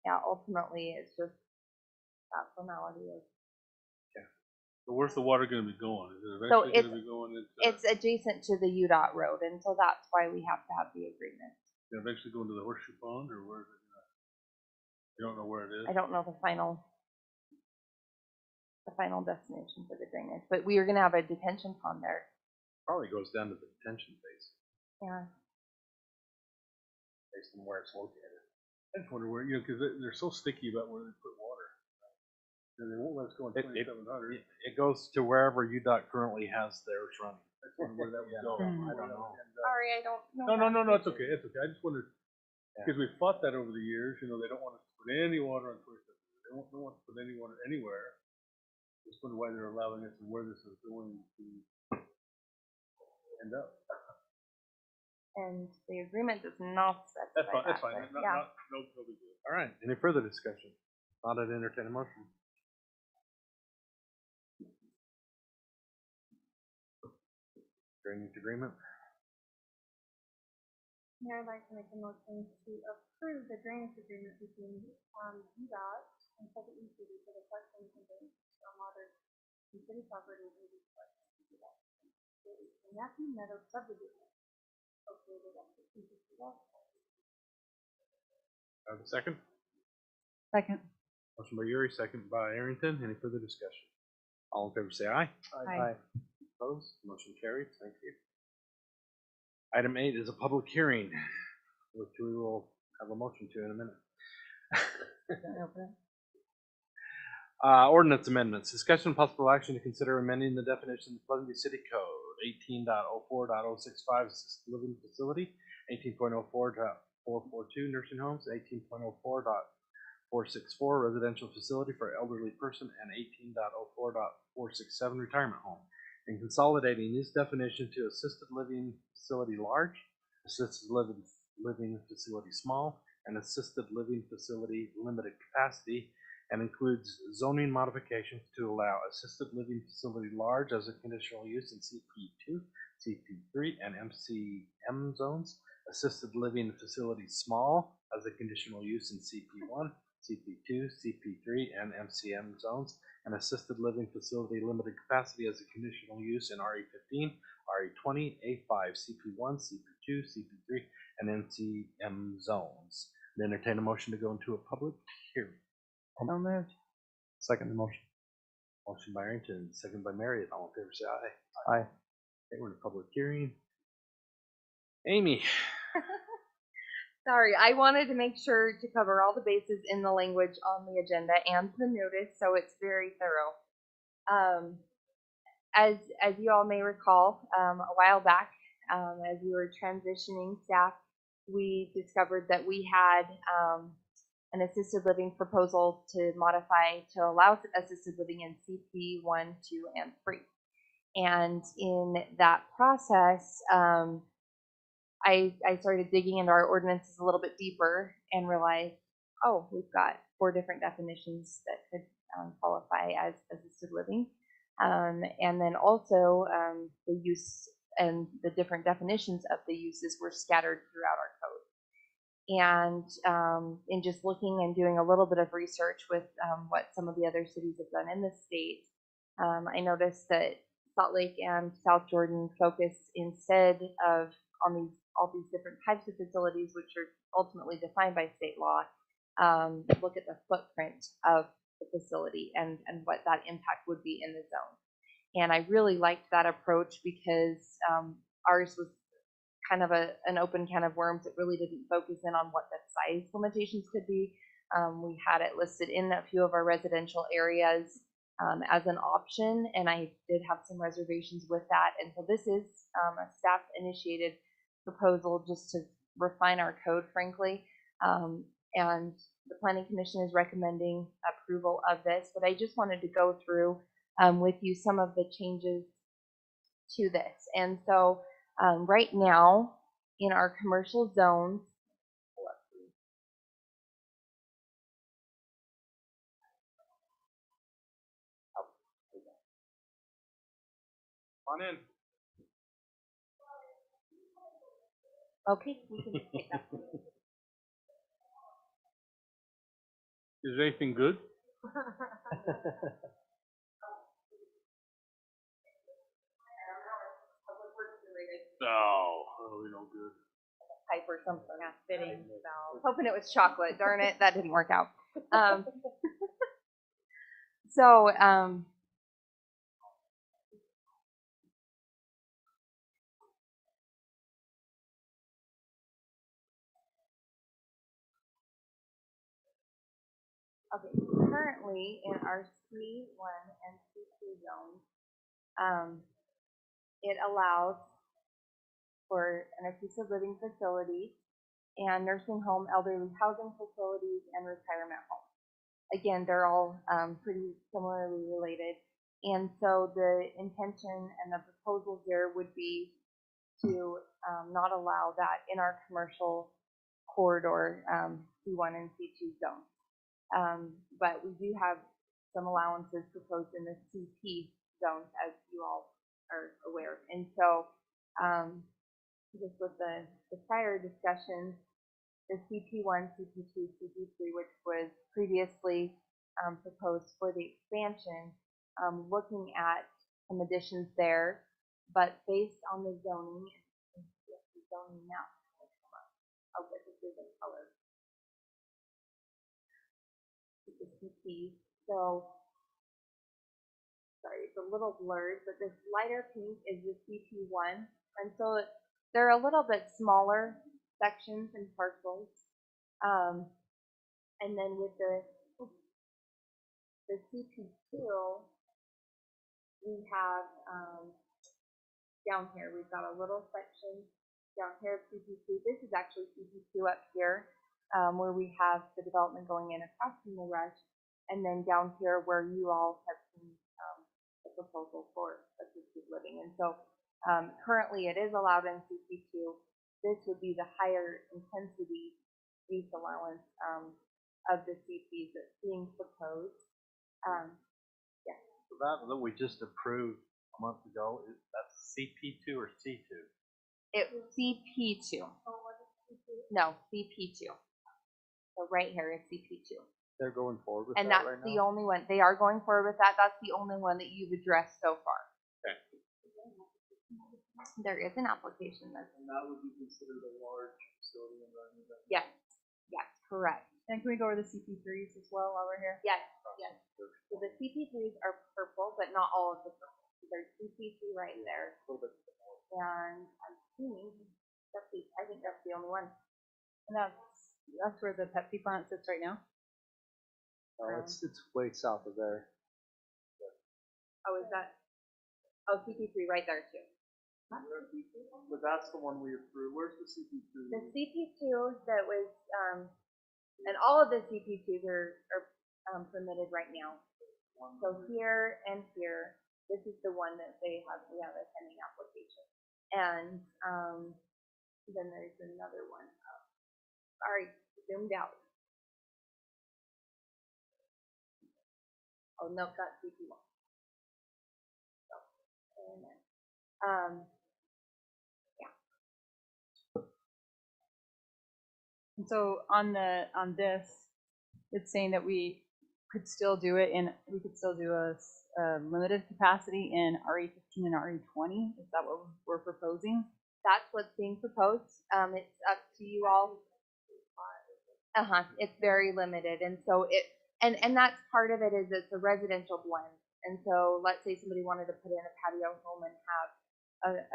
yeah, ultimately it's just that formality of. So where's the water going to be going? Is it So eventually going to be going into? It's adjacent to the UDOT road, and so that's why we have to have the agreement. Eventually going to the horseshoe pond, or where is it? You don't know where it is? I don't know the final destination for the drainage, but we are gonna have a detention pond there. Probably goes down to the detention basin, Yeah. based on where it's located. I just wonder where, because they're so sticky about where they put water. And they won't let us go on It- 2700. It goes to wherever UDOT currently has theirs running. I just wonder where that would go. Hmm. I don't know. Sorry, I don't know. No, it's okay, it's okay. I just wondered, Yeah. because we've fought that over the years, they don't want us to put any water on 2700. They don't want to put any water anywhere. Just wonder why they're allowing us and where this is going to end up. And the agreement does not specify That's fine, that's that, fine. but yeah. No big deal. All right, any further discussion? Not an entertained motion. Drainage agreement. Mayor, I'd like to make a motion to approve the drainage agreement between UDOT and Pleasant View City for the collection and conveyance of stormwater from city property and the collection of UDOT. The Matthew Meadows subdivision located at 1650 West. Have a second? Second. Motion by Uri, second by Arrington. Any further discussion? All in favor say aye. Aye. Opposed? Motion carried. Thank you. Item 8 is a public hearing, which we will have a motion to in a minute. Ordinance amendments. Discussion and possible action to consider amending the definition of the Pleasant View City Code 18.04.065 assisted living facility, 18.04.442 nursing homes, 18.04.464 residential facility for elderly person, and 18.04.467 retirement home, and consolidating these definitions to assisted living facility large, assisted living facility small, and assisted living facility limited capacity, and includes zoning modifications to allow assisted living facility large as a conditional use in CP2, CP3, and MCM zones, assisted living facility small as a conditional use in CP1, CP2, CP3, and MCM zones, and assisted living facility limited capacity as a conditional use in RE15, RE20, A5, CP1, CP2, CP3, and MCM zones. Entertain a motion to go into a public hearing. So moved. Second the motion. Motion by Arrington, second by Marriott. All in favor, say aye. Aye. Okay, we're in a public hearing. Amy. Sorry, I wanted to make sure to cover all the bases in the language on the agenda and the notice, so it's very thorough. As you all may recall, a while back, as we were transitioning staff, we discovered that we had an assisted living proposal to modify to allow assisted living in CP 1, 2, and 3. And in that process, I started digging into our ordinances a little bit deeper and realized, oh, we've got 4 different definitions that could qualify as assisted living. And then also the use and the different definitions of the uses were scattered throughout our code. And in just looking and doing a little bit of research with what some of the other cities have done in the state, I noticed that Salt Lake and South Jordan focus instead of on all these different types of facilities, which are ultimately defined by state law, look at the footprint of the facility and what that impact would be in the zone. And I really liked that approach because ours was kind of an open can of worms. It really didn't focus in on what the size limitations could be. We had it listed in a few of our residential areas as an option, and I did have some reservations with that. And so this is a staff-initiated proposal just to refine our code, frankly. And the Planning Commission is recommending approval of this, but I just wanted to go through with you some of the changes to this. And so right now in our commercial zones, On in. okay, we can just take that. Is anything good? No, really no good. Pipe or something. Yeah, fitting valve. Hoping it was chocolate. Darn it, that didn't work out. So, okay, currently in our C1 and C2 zones, it allows for an assisted living facility and nursing home, elderly housing facilities, and retirement homes. Again, they're all pretty similarly related. And so the intention and the proposal here would be to not allow that in our commercial corridor C1 and C2 zones. But we do have some allowances proposed in the CP zones, as you all are aware. And so just with the prior discussion, the CP1, CP2, CP3, which was previously proposed for the expansion, looking at some additions there, but based on the zoning, the zoning map. I'll get this in color. The CP. So, sorry, it's a little blurred, but this lighter pink is the CP1. And so they're a little bit smaller sections and parcels. And then with the CP2, we have down here, we've got a little section down here of CP2. This is actually CP2 up here, where we have the development going in across from the rush. And then down here where you all have seen the proposal for assisted living. And so currently it is allowed in CP2. This would be the higher intensity use allowance of the CPs that's being proposed. So that we just approved a month ago, that's CP2 or C2? It's CP2. No, CP2. So right here is CP2. They're going forward with And that that's right the now? only one. They are going forward with that. That's the only one that you've addressed so far. Okay. There is an application that's. And that would be considered a large facility in Runyon. Yes. Yes, correct. And can we go over the CP3s as well while we're here? Yes, yes. So the CP3s are purple, but not all of the purple. So there's CP3 right there. And I'm assuming I think that's the only one. And that's where the Pepsi plant sits right now. It's way south of there. Oh, is that? Oh, CP3 right there too. But that's the one we approved. Where's the CP2? The CP2 that was, and all of the CP2s are permitted right now. So here and here, this is the one that we have a pending application. And then there's another one. Sorry, zoomed out. Oh, no, that's CP1. So, and then, And so on this, it's saying that we could still do it we could still do a limited capacity in RE15 and RE20. Is that what we're proposing? that's what's being proposed. It's up to you all. It's very limited, and so and that's part of it is it's a residential blend. And so let's say somebody wanted to put in a patio home and have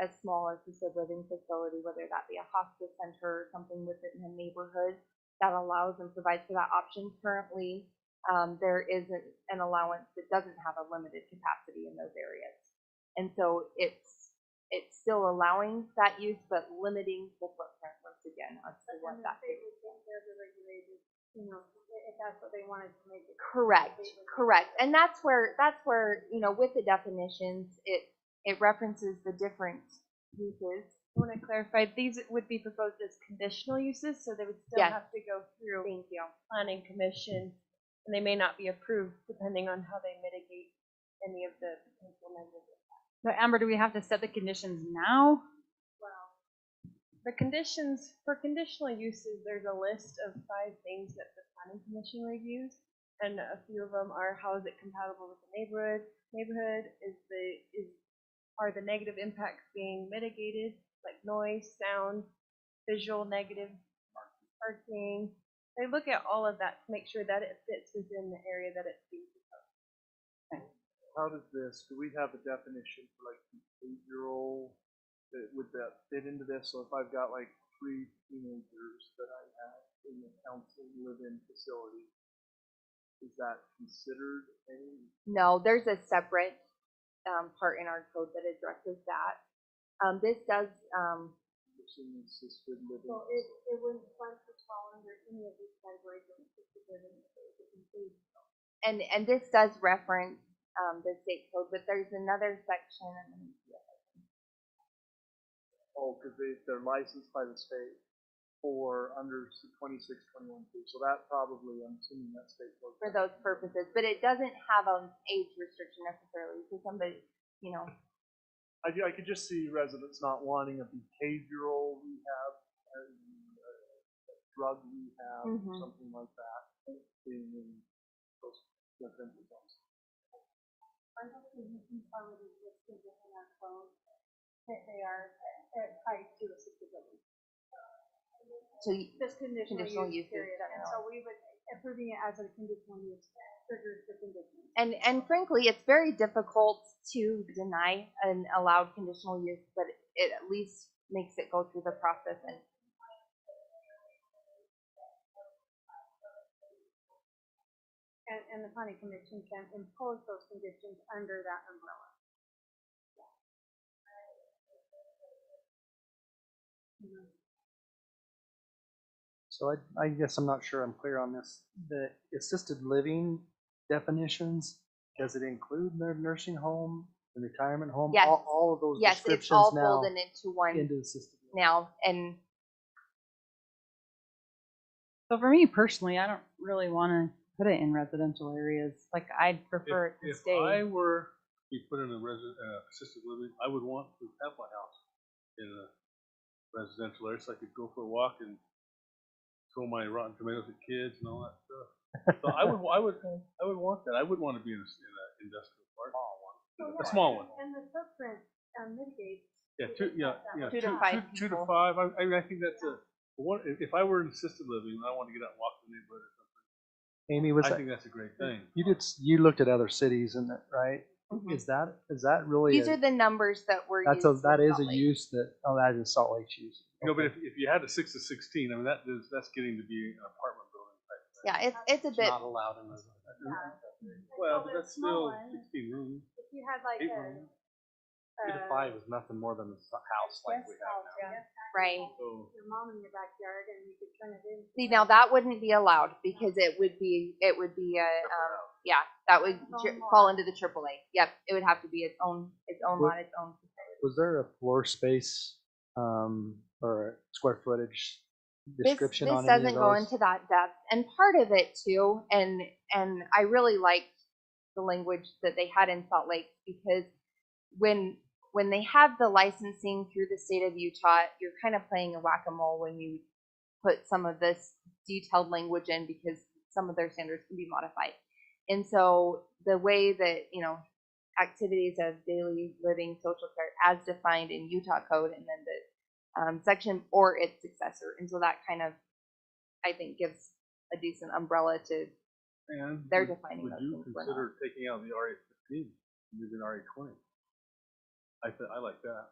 a small assisted living facility, whether that be a hospice center or something within a neighborhood that allows and provides for that option. Currently, there is an allowance that doesn't have a limited capacity in those areas. And so it's still allowing that use, but limiting the footprint once again as to what that is. You know, if that's what they wanted to make it. Correct. And that's where, with the definitions, it references the different uses. I want to clarify, these would be proposed as conditional uses, so they would still Yes. have to go through Thank you. planning commission, and they may not be approved depending on how they mitigate any of the potential negative. So Amber, do we have to set the conditions now? Well, the conditions, for conditional uses, there's a list of 5 things that the planning commission reviews, and a few of them are how is it compatible with the neighborhood? Are the negative impacts being mitigated, like noise, sound, visual negative, parking? They look at all of that to make sure that it fits within the area that it's being proposed. How does this, do we have a definition for like behavioral, would that fit into this? So if I've got like 3 teenagers that I have in the council live-in facility, is that considered a? No, there's a separate part in our code that addresses that. This does, Assisted living. So it wouldn't fall under any of these categories of assisted living. and this does reference the state code, but there's another section. Oh, because they're licensed by the state for under 26, 21, so that probably, I'm assuming that state code. For those purposes, but it doesn't have an age restriction necessarily. So somebody, I could just see residents not wanting a behavioral rehab, a drug rehab, Mhm. something like that, being in those residential zones. I hope the uses already listed within our code, that they are tied to assisted living. so This conditional Conditional use uses, period, and generally. so we would approving it as a conditional use triggers the condition. And frankly, it's very difficult to deny an allowed conditional use, but it at least makes it go through the process. And the planning commission can impose those conditions under that umbrella. So I guess I'm not sure I'm clear on this. The assisted living definitions, does it include their nursing home, the retirement home? Yes. All of those Yes, descriptions it's all now folded into one into assisted living. now. And So for me personally, I don't really want to put it in residential areas. Like I'd prefer it to If stay. I were to be put in a assisted living, I would want to have my house in a residential area so I could go for a walk and throw my rotten tomatoes at kids and all that stuff. So I would want that. I wouldn't want to be in an industrial park. A small one. And the footprint mitigates. Yeah, Two to five two to people. five. I mean, I think that's a one. If I were in assisted living and I want to get out and walk the neighborhood or something, Amy, was I that, think that's a great thing. you looked at other cities and that, right? Mhm. Is that really these are the numbers that were that used. is in a Salt Lake. use that is Salt Lake's use. You know, but if you had a 6 to 16, I mean that's getting to be an apartment building type thing. Yeah, it's a bit. Not allowed in those. Well, but that's small still one. 16 rooms. If you had like 8 a. rooms. 2 to 5 is nothing more than a house like we have now. Right. So Your mom in your backyard and you could turn it in. See, now that wouldn't be allowed because it would be a yeah, that would fall into the AAA. Yep, it would have to be its own lot, its own facility. Was there a floor space or a square footage description this on any of doesn't go those? into that depth, and part of it too, and I really liked the language that they had in Salt Lake because when they have the licensing through the state of Utah, you're kind of playing a whack-a-mole when you put some of this detailed language in because some of their standards can be modified. And so the way that, activities of daily living social care as defined in Utah code and then the section or its successor. And so that kind of, I think, gives a decent umbrella to and they're would defining you those things. We're not. consider taking out the RA15 and using RA20? I like that.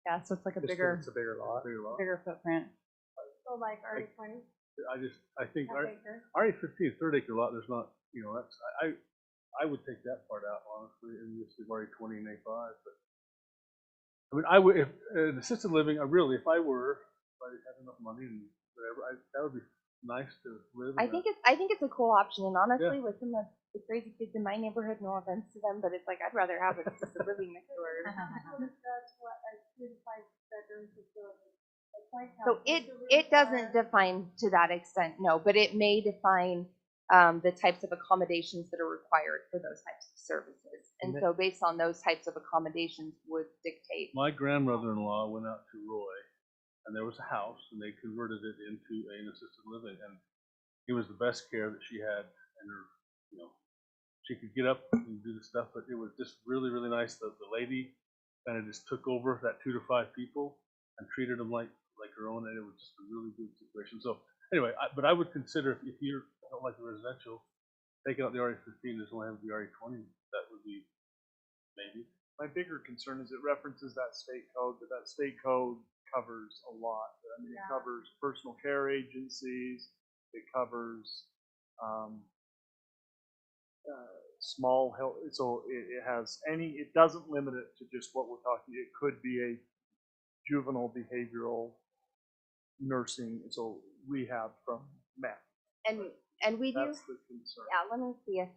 Yeah, so it's like a Just 'cause bigger it's a bigger lot. Bigger lot. bigger footprint. So like RA20, I think half acre. RA15 third acre lot. There's not that's I would take that part out honestly and just leave RA20 and A5. But I mean I would if assisted living. If I had enough money and whatever, that would be nice to live. I think it's a cool option, and honestly, with some of the crazy kids in my neighborhood, no offense to them, but it's like I'd rather have assisted living next door. That's what a 2 to 5 bedroom facility. It's like So how it facilities doesn't are- define to that extent, no, but it may define the types of accommodations that are required for those types of services. And so based on those types of accommodations would dictate. My grandmother-in-law went out to Roy, and there was a house, and they converted it into an assisted living, and it was the best care that she had, and her, she could get up and do the stuff, but it was just really, really nice. The lady kind of just took over that 2 to 5 people and treated them like her own, and it was just a really good situation. So anyway, but I would consider if you don't like the residential, take out the RA15, just only have the RA20. That would be maybe. My bigger concern is it references that state code, but that state code covers a lot. I mean, it covers personal care agencies, it covers small health, so it doesn't limit it to just what we're talking. It could be a juvenile behavioral nursing, so rehab from meth. And we do, That's the concern. yeah, let me see if,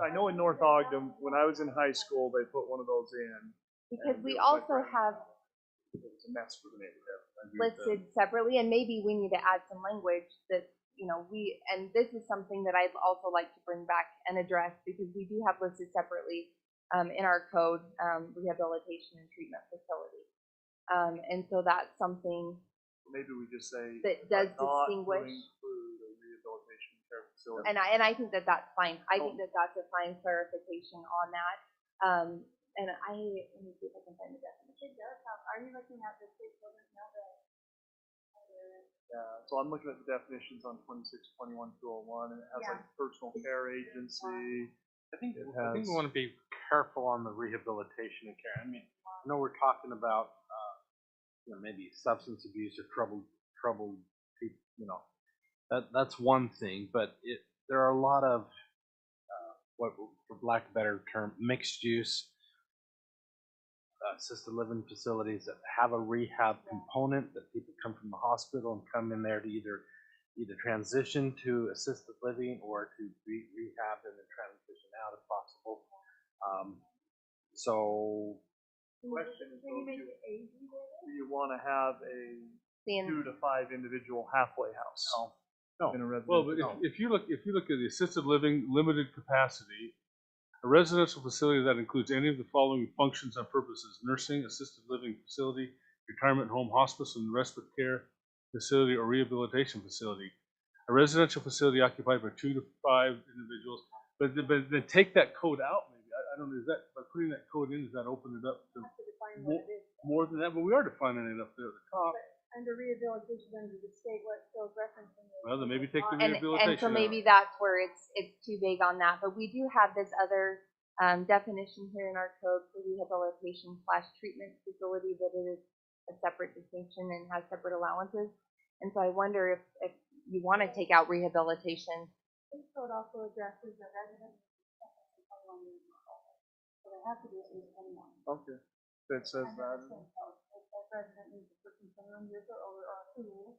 I know in North Ogden, when I was in high school, they put one of those in. because and we it was also like, have it was a mess for the neighborhood. I agree with that. listed separately, and maybe we need to add some language that, and this is something that I'd also like to bring back and address, because we do have listed separately in our code, rehabilitation and treatment facility. And so that's something Maybe we just say. that does but not to distinguish, include a rehabilitation care facility. and I think that that's fine. I think that that's a fine clarification on that. And let me see if I can find the definition. It does have, are you looking at the state building now? So I'm looking at the definitions on 2621-201, and it has like personal care agency. I think It we has- want to be careful on the rehabilitation and care. I mean, I know we're talking about maybe substance abuse or troubled people. That's one thing, but there are a lot of what, for lack of a better term, mixed use assisted living facilities that have a rehab component, that people come from the hospital and come in there to either transition to assisted living or to rehab and then transition out if possible. So Question is, Can you make it easy do you want to have a Seeing 2 to 5 individual halfway house No. in a Well, residential? but if you look at the assisted living limited capacity, a residential facility that includes any of the following functions and purposes: nursing, assisted living facility, retirement home, hospice and respite care facility, or rehabilitation facility. A residential facility occupied by 2 to 5 individuals. But then take that code out, maybe. I don't know, is that, by putting that code in, does that open it up to more than that? But we are defining it up there at the top. Under rehabilitation, under the state, what Phil's referencing. Well, then maybe take the and rehabilitation so out. maybe that's where it's too vague on that. But we do have this other definition here in our code for rehabilitation/treatment facility, that it is a separate distinction and has separate allowances. And so I wonder if you want to take out rehabilitation. This code also addresses the resident. So they have to be at least 21. Okay, that says that. Resident means a person 21 years or older or who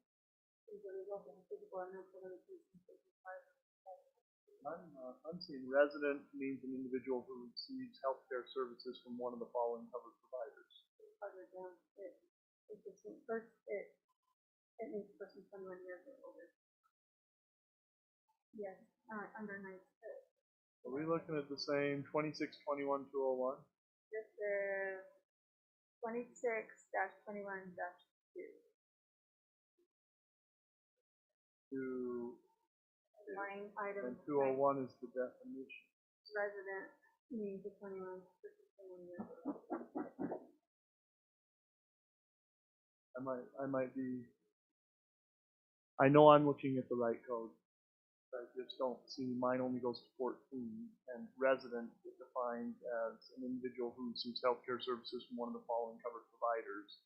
is a result of a physical or mental limitation. I'm seeing resident means an individual who receives healthcare services from one of the following covered providers. It just means first, it means a person 21 years or older. Yes, under 9. Are we looking at the same 2621-201? This is 26-21-2. Line item. And 201 is the definition. Resident means a 21 years old. I might be. I know I'm looking at the right code. I just don't see, mine only goes to 14, and resident is defined as an individual who receives healthcare services from one of the following covered providers: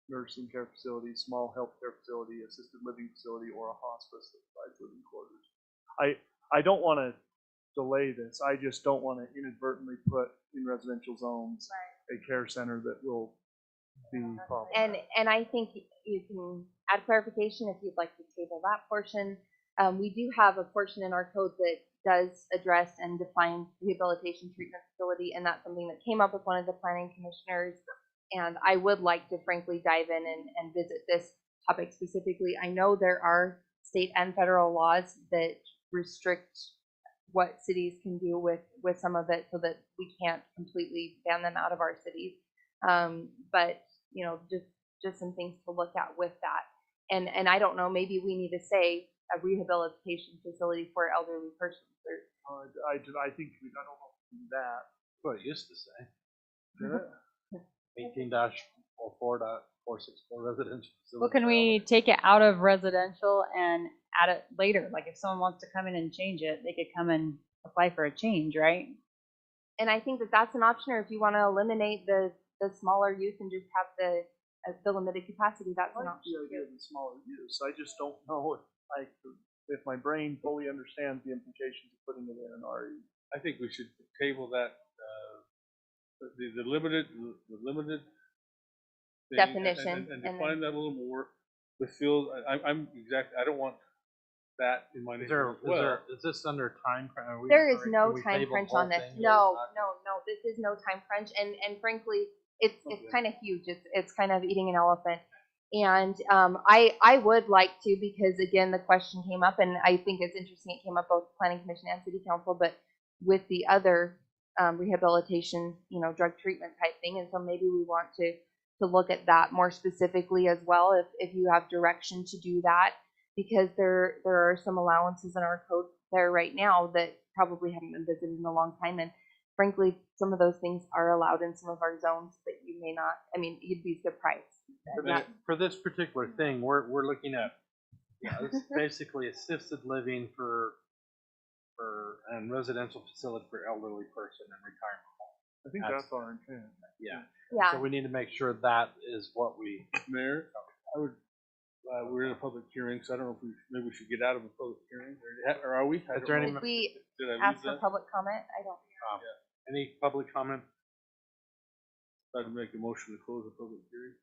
nursing care facility, small healthcare facility, assisted living facility, or a hospice that provides living quarters. I don't want to delay this. I just don't want to inadvertently put in residential zones a care center that will be problematic. And I think you can add clarification if you'd like to table that portion. We do have a portion in our code that does address and define rehabilitation treatment facility, and that's something that came up with one of the planning commissioners. And I would like to frankly dive in and visit this topic specifically. I know there are state and federal laws that restrict what cities can do with some of it, so that we can't completely ban them out of our cities. But just some things to look at with that. And I don't know, maybe we need to say a rehabilitation facility for elderly persons. I think I don't know if we do that. What it used to say. Did it? 18-4.464 residential facility. Well, can we take it out of residential and add it later? Like if someone wants to come in and change it, they could come and apply for a change, right? And I think that that's an option, or if you want to eliminate the smaller use and just have the limited capacity, that's I an like option the idea too. of the smaller use. I just don't know if my brain fully understands the implications of putting it in an RE. I think we should table that, the limited thing Definition, and and define that a little more. With field, I don't want that in my neighborhood as well. Is this under time? There is no time crunch on this. No, this is no time crunch. And frankly, it's kind of huge. It's kind of eating an elephant. And I would like to, because again, the question came up, and I think it's interesting it came up both Planning Commission and City Council, but with the other rehabilitation, drug treatment type thing. And so maybe we want to look at that more specifically as well, if you have direction to do that, because there are some allowances in our code there right now that probably haven't been visited in a long time. And frankly, some of those things are allowed in some of our zones that you may not, you'd be surprised. For this particular thing, we're looking at Yeah, it's basically assisted living and residential facility for elderly person and retirement home. I think That's- that's our intent. Yeah. Yeah. So we need to make sure that is what we, Mayor, I would, we're in a public hearing, so I don't know if maybe we should get out of a public hearing, or are we? I Is don't there any- know. Did we Did I lose ask for that? public comment? I don't. any public comment? I'd make a motion to close the public hearing.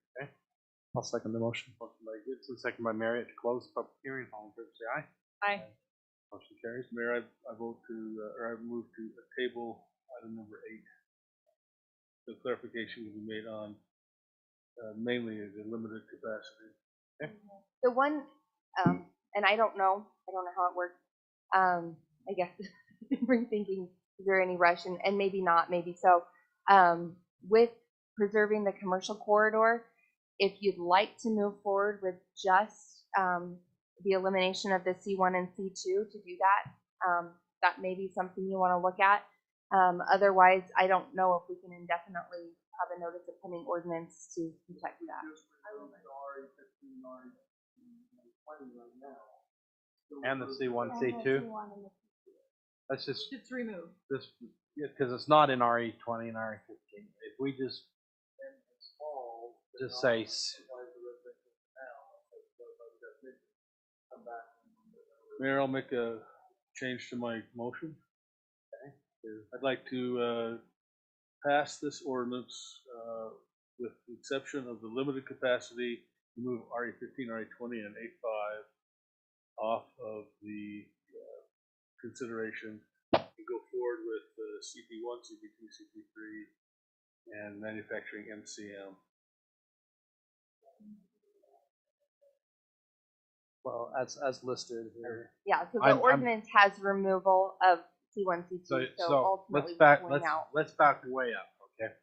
I'll second the motion. Motion by Gibson, second by Marriott to close the public hearing. All in favor, say aye. Aye. Motion carries. Mayor, I vote to, or I move to table item number 8. The clarification can be made on mainly the limited capacity. The one, and I don't know how it works. I guess rethinking, is there any rush, and maybe not, maybe so. With preserving the commercial corridor, if you'd like to move forward with just the elimination of the C1 and C2 to do that, that may be something you want to look at. Otherwise, I don't know if we can indefinitely have a notice of pending ordinance to protect that. And the C1, C2. C1 and the Let's just, It's removed. this, because it's not in RE20 and RE15. If we just say, Mayor, I'll make a change to my motion. I'd like to pass this ordinance with the exception of the limited capacity, move RE15, RE20, and A5 off of the consideration, and go forward with CP1, CP2, CP3, and manufacturing MCM. Well, as listed here. Yeah, so the I'm- ordinance has removal of C1, C2, so so ultimately let's back, pulling out. let's back way up, okay?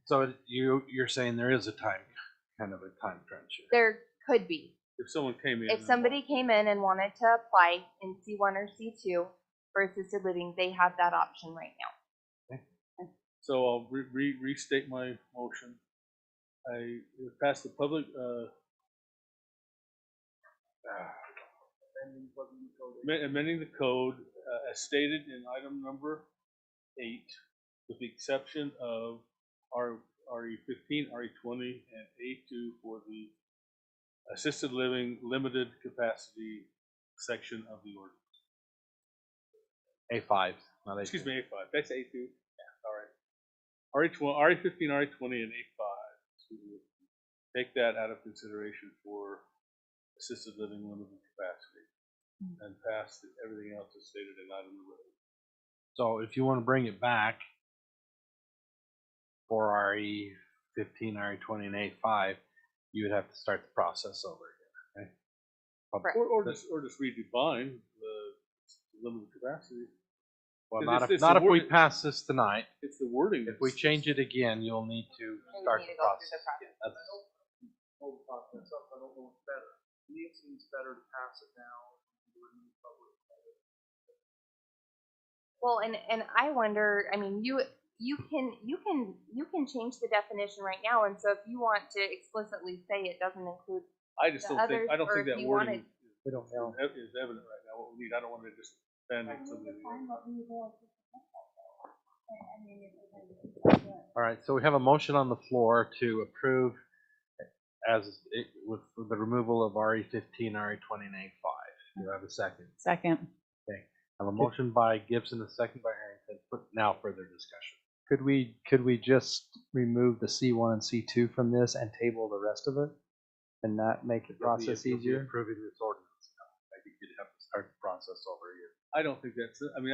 So you're saying there is a time, kind of a time crunch here. There could be. If someone came in. If somebody came in and wanted to apply in C1 or C2 for assisted living, they have that option right now. So I'll restate my motion. I pass the public, amending the code as stated in item number 8, with the exception of RE15, RE20, and A2 for the assisted living limited capacity section of the ordinance. A5, not A2. Excuse me, A5. That's A2. Yeah, all right. RE15, RE20, and A5. Take that out of consideration for assisted living limited capacity, and pass everything else as stated in item number 8. So if you want to bring it back for RE15, RE20, and A5, you would have to start the process over again. Okay? Right. Or just redefine the limited capacity. Well, It's- not it's if the we word- pass this tonight. It's the wording. If we change it again, you'll need to You start need the to go through process. the process. That's- Hold the process up, I don't know what's better. To me, it seems better to pass it now. And do it in public. Well, and I wonder, I mean, you can change the definition right now, and so if you want to explicitly say it doesn't include I just the don't think, others, I don't or think if that you wording wanted- We don't know. is evident right now, what we need. I don't want to just ban it. All right, so we have a motion on the floor to approve with the removal of RE15, RE20, and A5. Do you have a second? Second. I have a motion by Gibson, a second by Harrington. Now further discussion. Could we just remove the C1 and C2 from this and table the rest of it? And that make the process You'll be easier? approving this ordinance now. I think you'd have to start the process over again. I don't think that's, I mean,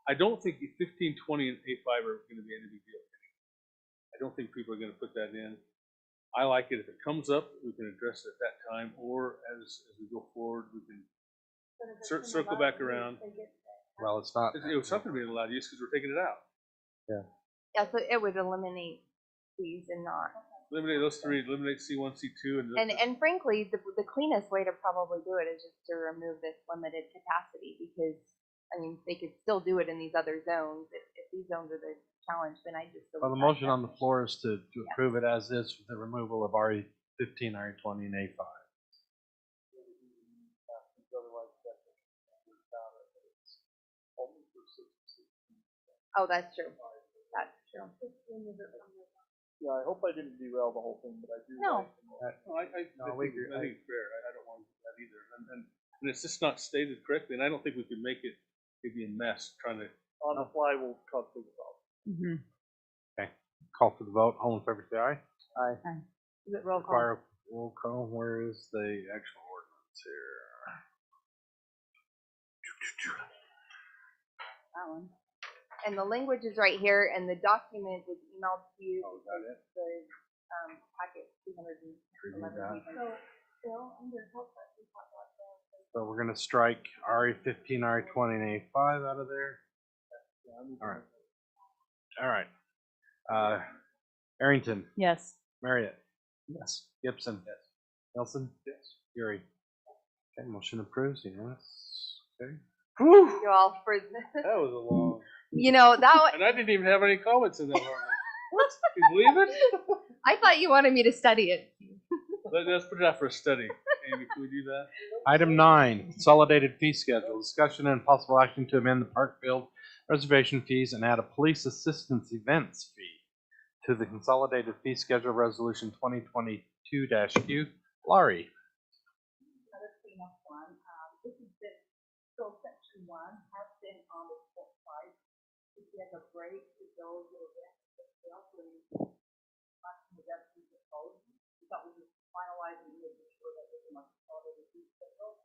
I don't think 15, 20, and A5 are going to be any big deal. I don't think people are going to put that in. I like it if it comes up, we can address it at that time, or as we go forward, we can circle back around. Well, it's not. It was something being allowed use because we're taking it out. Yeah, so it would eliminate these and not. Eliminate those three, eliminate C1, C2, And frankly, the cleanest way to probably do it is just to remove this limited capacity, because, I mean, they could still do it in these other zones. If these zones are the challenge, then I just. Well, the motion on the floor is to approve it as is with the removal of RE15, RE20, and A5. Oh, that's true. That's true. Yeah, I hope I didn't derail the whole thing, but I do. No. like to know. No, I think we it's agree. fair. I don't want that either. And it's just not stated correctly, and I don't think we could make it maybe a mess trying to. On the fly, we'll cut things off. Mhm. Call for the vote. All in favor, say aye. Aye. Is it roll call? Require roll call. Where is the actual ordinance here? That one. And the language is right here, and the document is emailed to you. Oh, is that it? The packet, Review 211 that. pages. So, Bill, under health, we talked about that. So we're gonna strike RE15, RE20, and A5 out of there. All right. All right. Arrington, Yes. Marriott, Yes. Gibson. Yes. Nelson. Yes. Yuri. Okay, motion approves. Unanimous. Okay. Thank you all for That was a long. you know that one, And I didn't even have any comments in that one. What? Can you believe it? I thought you wanted me to study it. Let's put it out for a study. Amy, can we do that? Item 9, consolidated fee schedule. Discussion and possible action to amend the Parkfield reservation fees and add a police assistance events fee to the consolidated fee schedule resolution 2022-Q. Laurie. Another cleanup one. This has been, so section 1 has been on the court side. If you have a break to go to the rest of the also the reductions of code. We thought we were finalizing and making sure that it's in our consolidated fee schedule.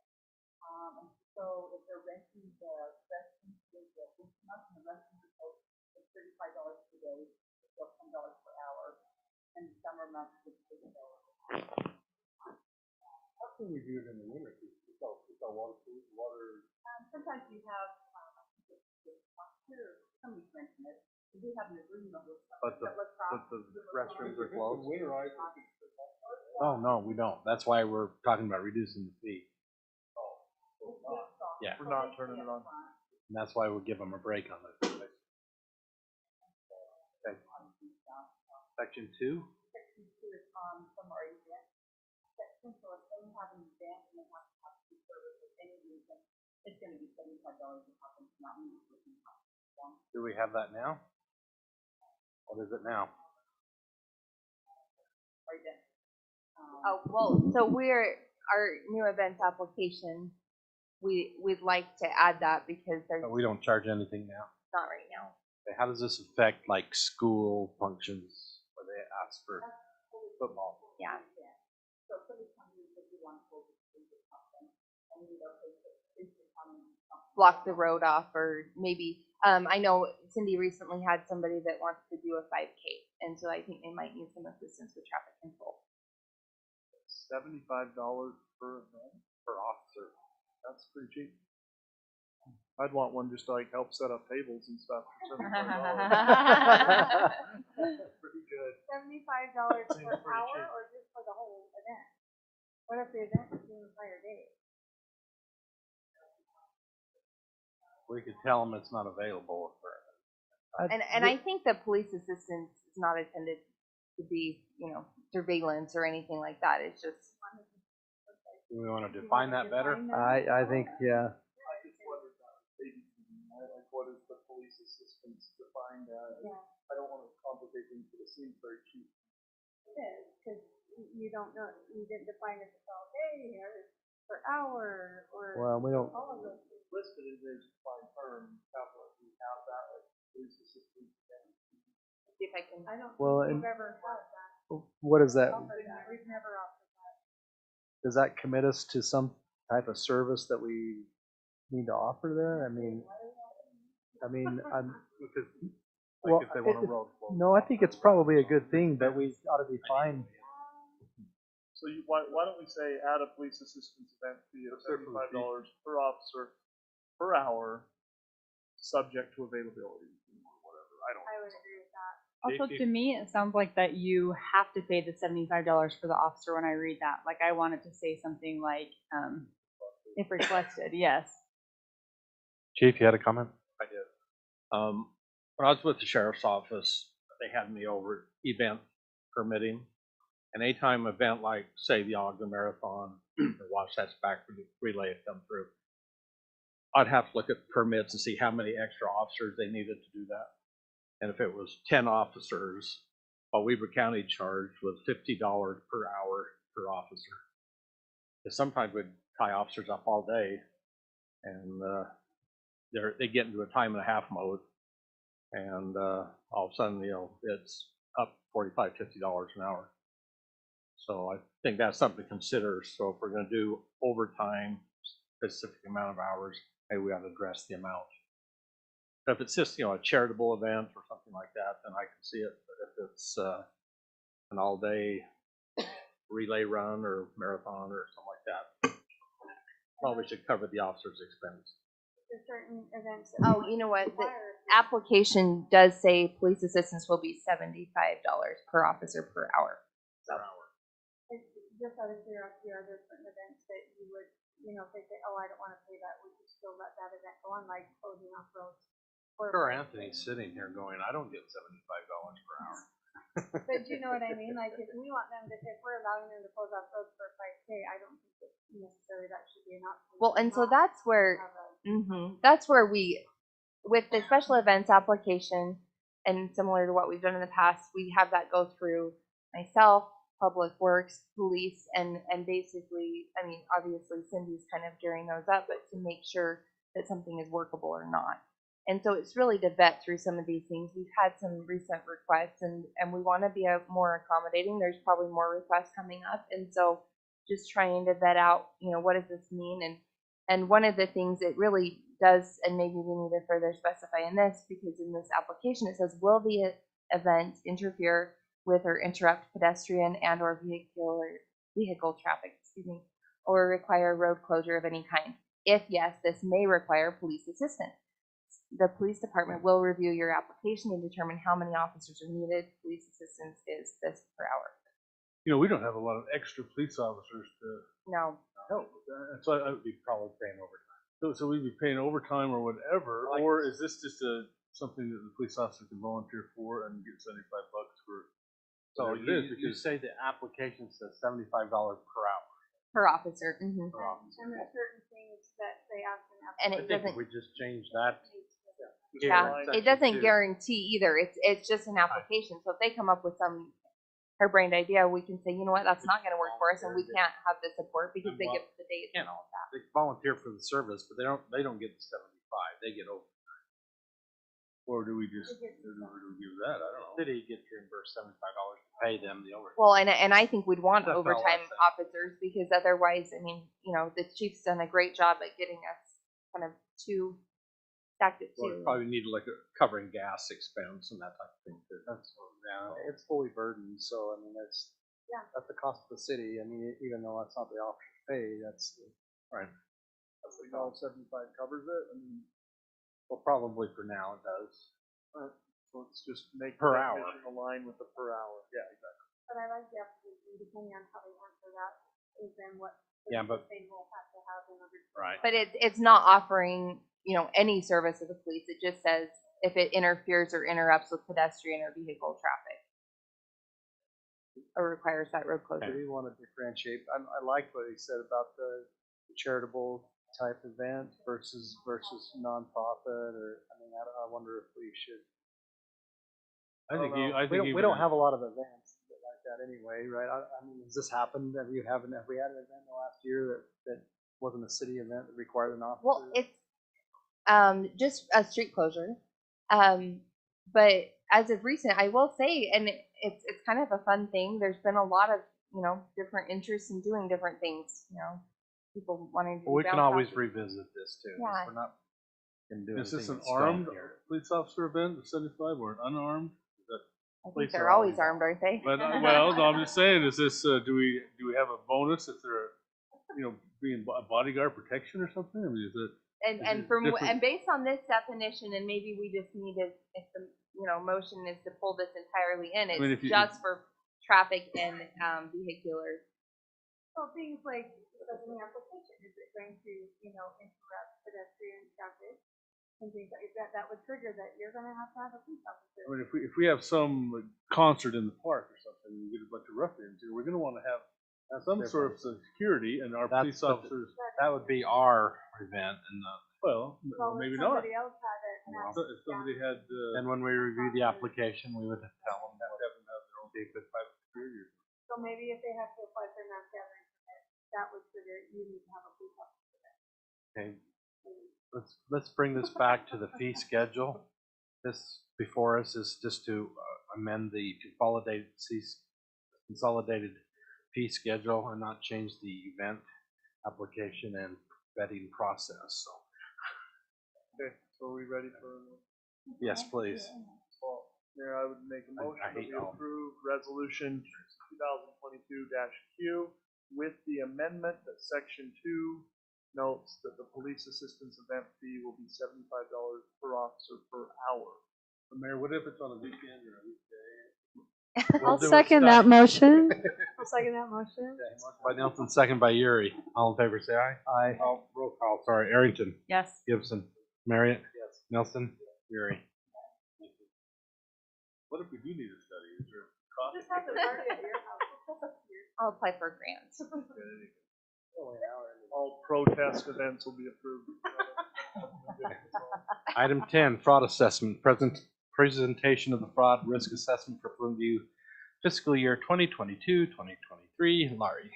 And so if they're renting the restrooms in the winter month and the rest of the code, it's $35 per day, it's still $10 per hour. And the summer months is $50. How can we do it in the winter? It's all water. Sometimes you have, somebody's renting it, we do have an agreement with. But the restrooms are closed. Winterized. Oh, no, we don't. That's why we're talking about reducing the fee. Yeah, We're not turning it on. and that's why we'll give them a break on it. Okay. Section 2. Section 2 is on summer event. Section, so if they have an event and they have to have food service for any reason, it's gonna be $75 a pop, and it's not me. Do we have that now? What is it now? Right then. Oh well, so our new events application. We'd like to add that because there's We don't charge anything now. not right now. Okay, how does this affect like school functions where they ask for football? Yeah. So if somebody comes in, if you want to hold it, something, and you know, they come and something. Block the road off, or maybe I know Cindy recently had somebody that wants to do a 5K, and so I think they might need some assistance with traffic control. $75 per event. Per officer. That's pretty cheap. I'd want one just to like help set up tables and stuff for $75. Pretty good. $75 Seems per pretty hour cheap. or just for the whole event? What if the event is the entire day? We could tell them it's not available for. And I think the police assistance is not intended to be, surveillance or anything like that. It's just Do we want to define that better? I think, yeah. I just wondered about babysitting, right? Like, what is the police assistance defined as? Yeah. I don't want to complicate things, but it seems very cheap. It is, because you don't know, you didn't define it as all day or per hour or Well, we don't. all of those things. Listed as a defined term, Catholic, we have that, like, police assistance. see if I can. I don't Well, think and we've ever had that, what is that? offered that, we've never offered that. Does that commit us to some type of service that we need to offer there? I'm, well, Like if they want a road closed. no, I think it's probably a good thing, but we ought to define. So why don't we say add a police assistance event fee of $75 per officer per hour, subject to availability, whatever, I don't. I would agree with that. Also, to me, it sounds like that you have to pay the $75 for the officer when I read that. Like, I want it to say something like, if requested, yes. Chief, you had a comment? I did. When I was with the sheriff's office, they had me over event permitting. And anytime event like, say, the Ogden Marathon or Wasatch Back Relay had come through, I'd have to look at permits and see how many extra officers they needed to do that. And if it was 10 officers, what Weber County charged was $50 per hour per officer. Because sometimes we'd tie officers up all day, and they get into a time and a half mode, and all of a sudden, it's up $45, $50 an hour. So I think that's something to consider. So if we're going to do overtime, specific amount of hours, maybe we ought to address the amount. But if it's just, a charitable event or something like that, then I can see it. But if it's an all-day relay run or marathon or something like that, probably should cover the officer's expense. There's certain events. Oh, you know what? The application does say police assistance will be $75 per officer per hour. So. Just out of curiosity, are there certain events that you would, if they say, oh, I don't want to pay that, we could still let that event go on, like closing off roads? Sure, Anthony's sitting here going, I don't get $75 per hour. But you know what I mean? Like, if we want them to, if we're allowing them to close off roads for 5K, I don't think that necessarily that should be an option. Well, and so that's where, we, with the special events application, and similar to what we've done in the past, we have that go through myself, Public Works, police, and basically, I mean, obviously Cindy's kind of gearing those up, but to make sure that something is workable or not. And so it's really to vet through some of these things. We've had some recent requests, and we want to be more accommodating. There's probably more requests coming up, and so just trying to vet out, what does this mean? And one of the things it really does, and maybe we need to further specify in this, because in this application it says, will the event interfere with or interrupt pedestrian and or vehicle traffic, or require road closure of any kind? If yes, this may require police assistance. The police department will review your application and determine how many officers are needed. Police assistance is this per hour. We don't have a lot of extra police officers to No. help. So I would be probably paying overtime. So we'd be paying overtime or whatever, or is this just something that the police officer can volunteer for and get $75 for? So you say the application says $75 per hour. Per officer. And there's certain things that they ask in And I it think doesn't. we just change that. Yeah, Section it doesn't 2. guarantee either. It's just an application. So if they come up with some harebrained idea, we can say, you know what, that's not going to work for us, and we can't have the support because they give the dates and all of that. They volunteer for the service, but they don't get the 75. They get over. Or do we just do we give that? I don't know. City gets reimbursed $75 to pay them the overtime. Well, and I think we'd want That's all I'm overtime saying. officers, because otherwise, I mean, the chief's done a great job at getting us kind of stacked at Well, two. you probably need like a covering gas expense and that type of thing too. It's fully burdened, so I mean, that's the cost of the city. I mean, even though that's not the option to pay, that's Right. that's the All cost. 75 covers it. I mean, Well, probably for now it does. so let's just make Per the hour. definition align with the per hour. Yeah, exactly. But I like the application, depending on how they answer that, is then what Yeah, but- they will have to have in order to. Right. But it's not offering, any service of the police. It just says if it interferes or interrupts with pedestrian or vehicle traffic, or requires that road closure. We want to differentiate. I like what he said about the charitable type event versus nonprofit, or I wonder if we should. I think don't know. I think we don't have a lot of events like that anyway, right? I mean, has this happened? Have we had an event in the last year that wasn't a city event that required an officer? Well, it's just a street closure. But as of recent, I will say, and it's kind of a fun thing. There's been a lot of different interests in doing different things. People wanting to. Well, we can bounce always houses. revisit this too. Yeah. We're not going to do Is this anything an in stone armed here. police officer event, the 75, or an unarmed? I think police they're are always always armed, aren't they? But well, no, I'm just saying, is this do we have a bonus if they're being a bodyguard protection or something? I mean, is it? And based on this definition, and maybe we just need to, if the motion is to pull this entirely in, it's mean, if you- just for traffic and vehicular. So things like, in the application, is it going to, interrupt pedestrian traffic? And things like that, that would trigger that you're gonna have a police officer. I mean, if we have some concert in the park or something, we get a bunch of ruffians here, we're going to want to have some sort of security, and our That's police the- officers, That would be our event, and well, Well, maybe if not. somebody else had it, and that's, If somebody had, and when we review the application, we would tell them that have them have their own would be a good private security. so maybe if they have to apply for a mass gathering permit, that would trigger, you need to have a police officer. Okay, let's bring this back to the fee schedule. This before us is just to amend the consolidated fee schedule and not change the event application and vetting process. So, Okay, so are we ready for? yes, please. Well, Mayor, I would make a motion that hate we all- approve resolution 2022-Q with the amendment that section 2 notes that the police assistance event fee will be $75 per officer per hour. But Mayor, what if it's on a weekend or a weekday? We'll I'll do a second that motion. I'll second that motion. Motion by Nelson, second by Yuri. All in favor, say aye. Aye. Oh, roll call, sorry. Arrington, Yes. Gibson, Marriott. Yes. Nelson, Yuri. What if we do need a study? Is there cost? Just have the party at your house. I'll apply for grants. All protest events will be approved. Item 10, fraud assessment. Presentation of the fraud risk assessment for Pleasant View fiscal year 2022-2023. Laurie.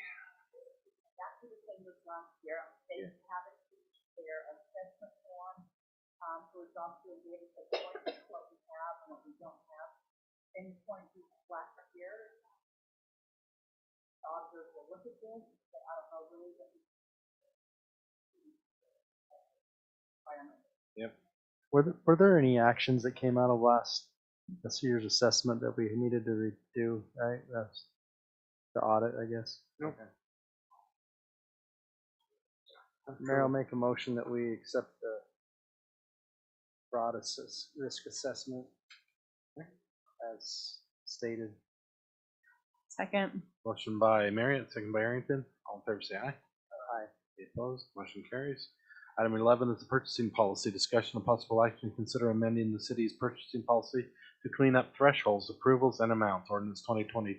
Exactly the same as last year. They haven't reached their assessment form. So it's also a way to point what we have and what we don't have. And point to last year. Auditors will look at this, but I don't know really what. Were there any actions that came out of this year's assessment that we needed to redo, right? That's the audit, I guess. Nope. Mayor, I'll make a motion that we accept the fraud risk assessment as stated. Second. Motion by Marriott, second by Arrington. All in favor, say aye. Aye. Any opposed? Motion carries. Item 11 is the purchasing policy. Discussion of possible action. Consider amending the city's purchasing policy to clean up thresholds, approvals, and amounts. Ordinance 2022-23.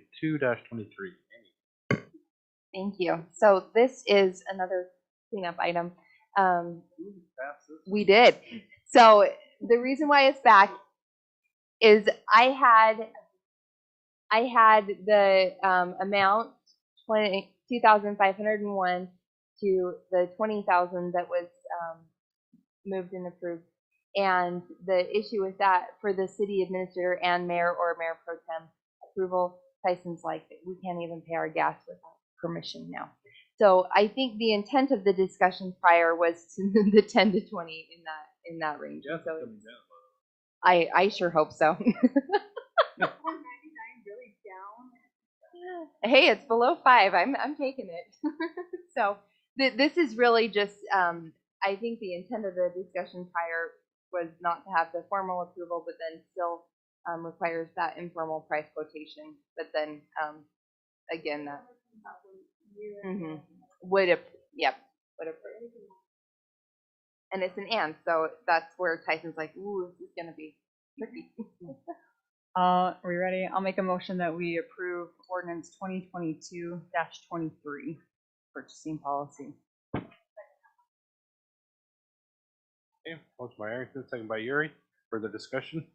Thank you. So this is another cleanup item. We did. So the reason why it's back is I had the amount 2,501 to the 20,000 that was moved and approved. And the issue with that for the city administrator and mayor or mayor pro tem approval, Tyson's like, we can't even pay our gas without permission now. So I think the intent of the discussion prior was the 10 to 20 in that range. Yes, So coming down. I sure hope so. 499 really down. Hey, it's below 5. I'm taking it. So this is really just I think the intent of the discussion prior was not to have the formal approval, but then still requires that informal price quotation. But then again, that would have would approve. And it's an and, so that's where Tyson's like, ooh, this is gonna be tricky. Are we ready? I'll make a motion that we approve ordinance 2022-23 purchasing policy. Okay. Motion by Arrington, second by Yuri. Further discussion?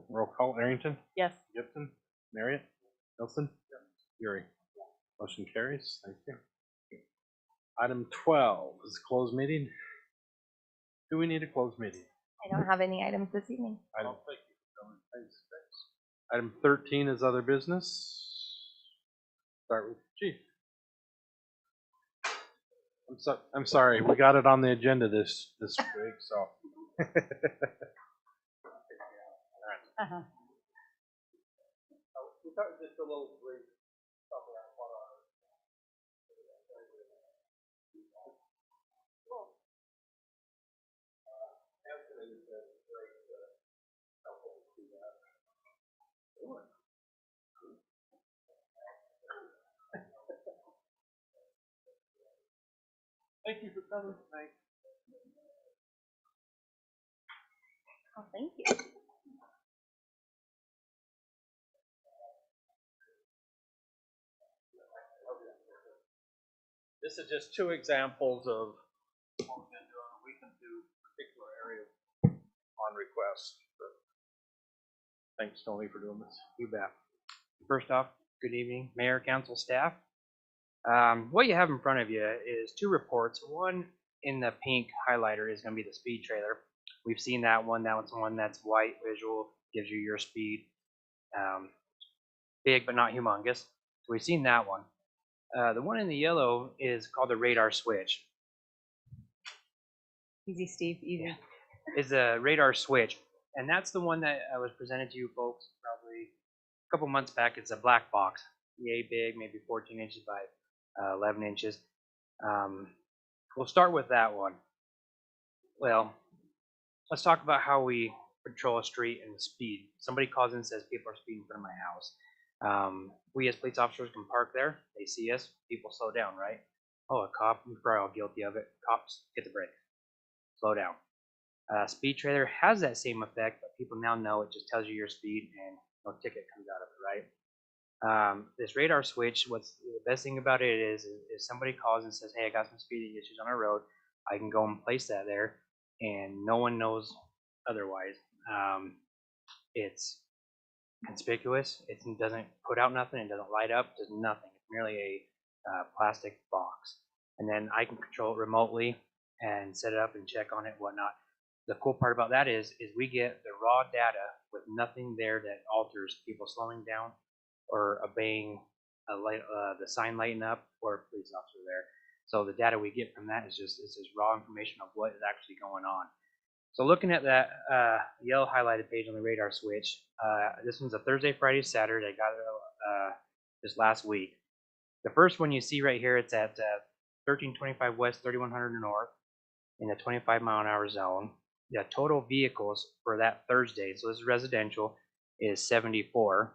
Roll call. Arrington, Yes. Gibson, Marriott, Nelson, Yuri. Motion carries. Thank you. Item 12 is closed meeting. Do we need a closed meeting? I don't have any items this evening. Item, thanks. Item 13 is other business. Start with Chief. I'm sorry, we got it on the agenda this week, so. Uh-huh. Just a little brief summary on what our Anthony has been great to help us do that. Thank you for coming tonight. Oh, thank you. This is just two examples of what we've been doing. We can do particular areas on request. But thanks, Tony, for doing this. You bet. First off, good evening, Mayor, Council, staff. What you have in front of you is two reports. One in the pink highlighter is going to be the speed trailer. We've seen that one. That one's one that's white, visual, gives you your speed. Big, but not humongous. So we've seen that one. The one in the yellow is called the radar switch. Easy, Steve, easy. Is a radar switch, and that's the one that was presented to you folks probably a couple months back. It's a black box, yay big, maybe 14 inches by 11 inches. We'll start with that one. Well, let's talk about how we patrol a street and the speed. Somebody calls in and says people are speeding in front of my house. We as police officers can park there. They see us. People slow down, right? Oh, a cop. We're probably all guilty of it. Cops, hit the brake. Slow down. Speed trailer has that same effect, but people now know it just tells you your speed and no ticket comes out of it, right? This radar switch, what's the best thing about it is if somebody calls and says, hey, I got some speeding issues on our road, I can go and place that there and no one knows otherwise. It's conspicuous. It doesn't put out nothing. It doesn't light up. Does nothing. It's merely a plastic box. And then I can control it remotely and set it up and check on it, whatnot. The cool part about that is we get the raw data with nothing there that alters people slowing down or obeying a light, the sign lighting up, or a police officer there. So the data we get from that is just raw information of what is actually going on. So looking at that yellow highlighted page on the radar switch, this one's a Thursday, Friday, Saturday. I got it this last week. The first one you see right here, it's at 1325 west, 3100 north in the 25-mile-an-hour zone. The total vehicles for that Thursday, so this is residential, is 74.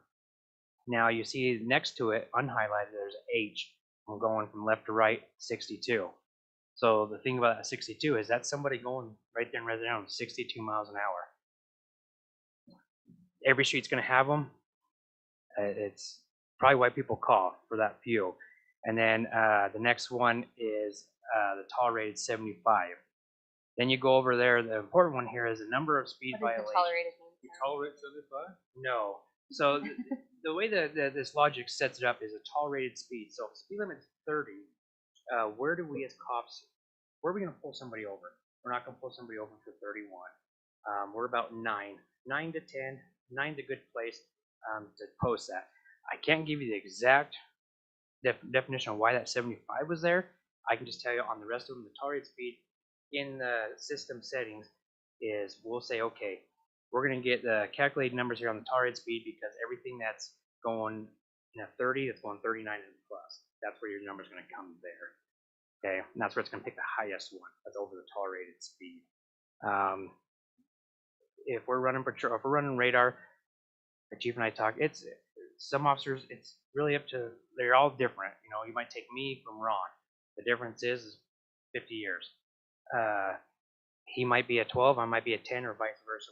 Now you see next to it, unhighlighted, there's H. I'm going from left to right, 62. So the thing about that 62 is that's somebody going right there in residential, 62 miles an hour. Every street's going to have them. It's probably why people call for that few. And then the next one is the tolerated 75. Then you go over there. The important one here is the number of speed What is violations. the tolerated mean? You tolerate 75? No. So the way that this logic sets it up is a tolerated speed. So if speed limit's 30, where do we as cops, where are we going to pull somebody over? We're not going to pull somebody over for 31. We're about 9 to 10. 9's a good place to post that. I can't give you the exact definition of why that 75 was there. I can just tell you on the rest of them, the tolerated speed in the system settings is we'll say, okay, we're going to get the calculated numbers here on the tolerated speed because everything that's going in a 30, it's going 39 and plus. That's where your number's going to come there. Okay, and that's where it's going to pick the highest one. That's over the tolerated speed. If we're running patrol, if we're running radar, the chief and I talk. It's some officers. It's really up to. They're all different. You know, you might take me from Ron. The difference is 50 years. He might be a 12, I might be a 10, or vice versa,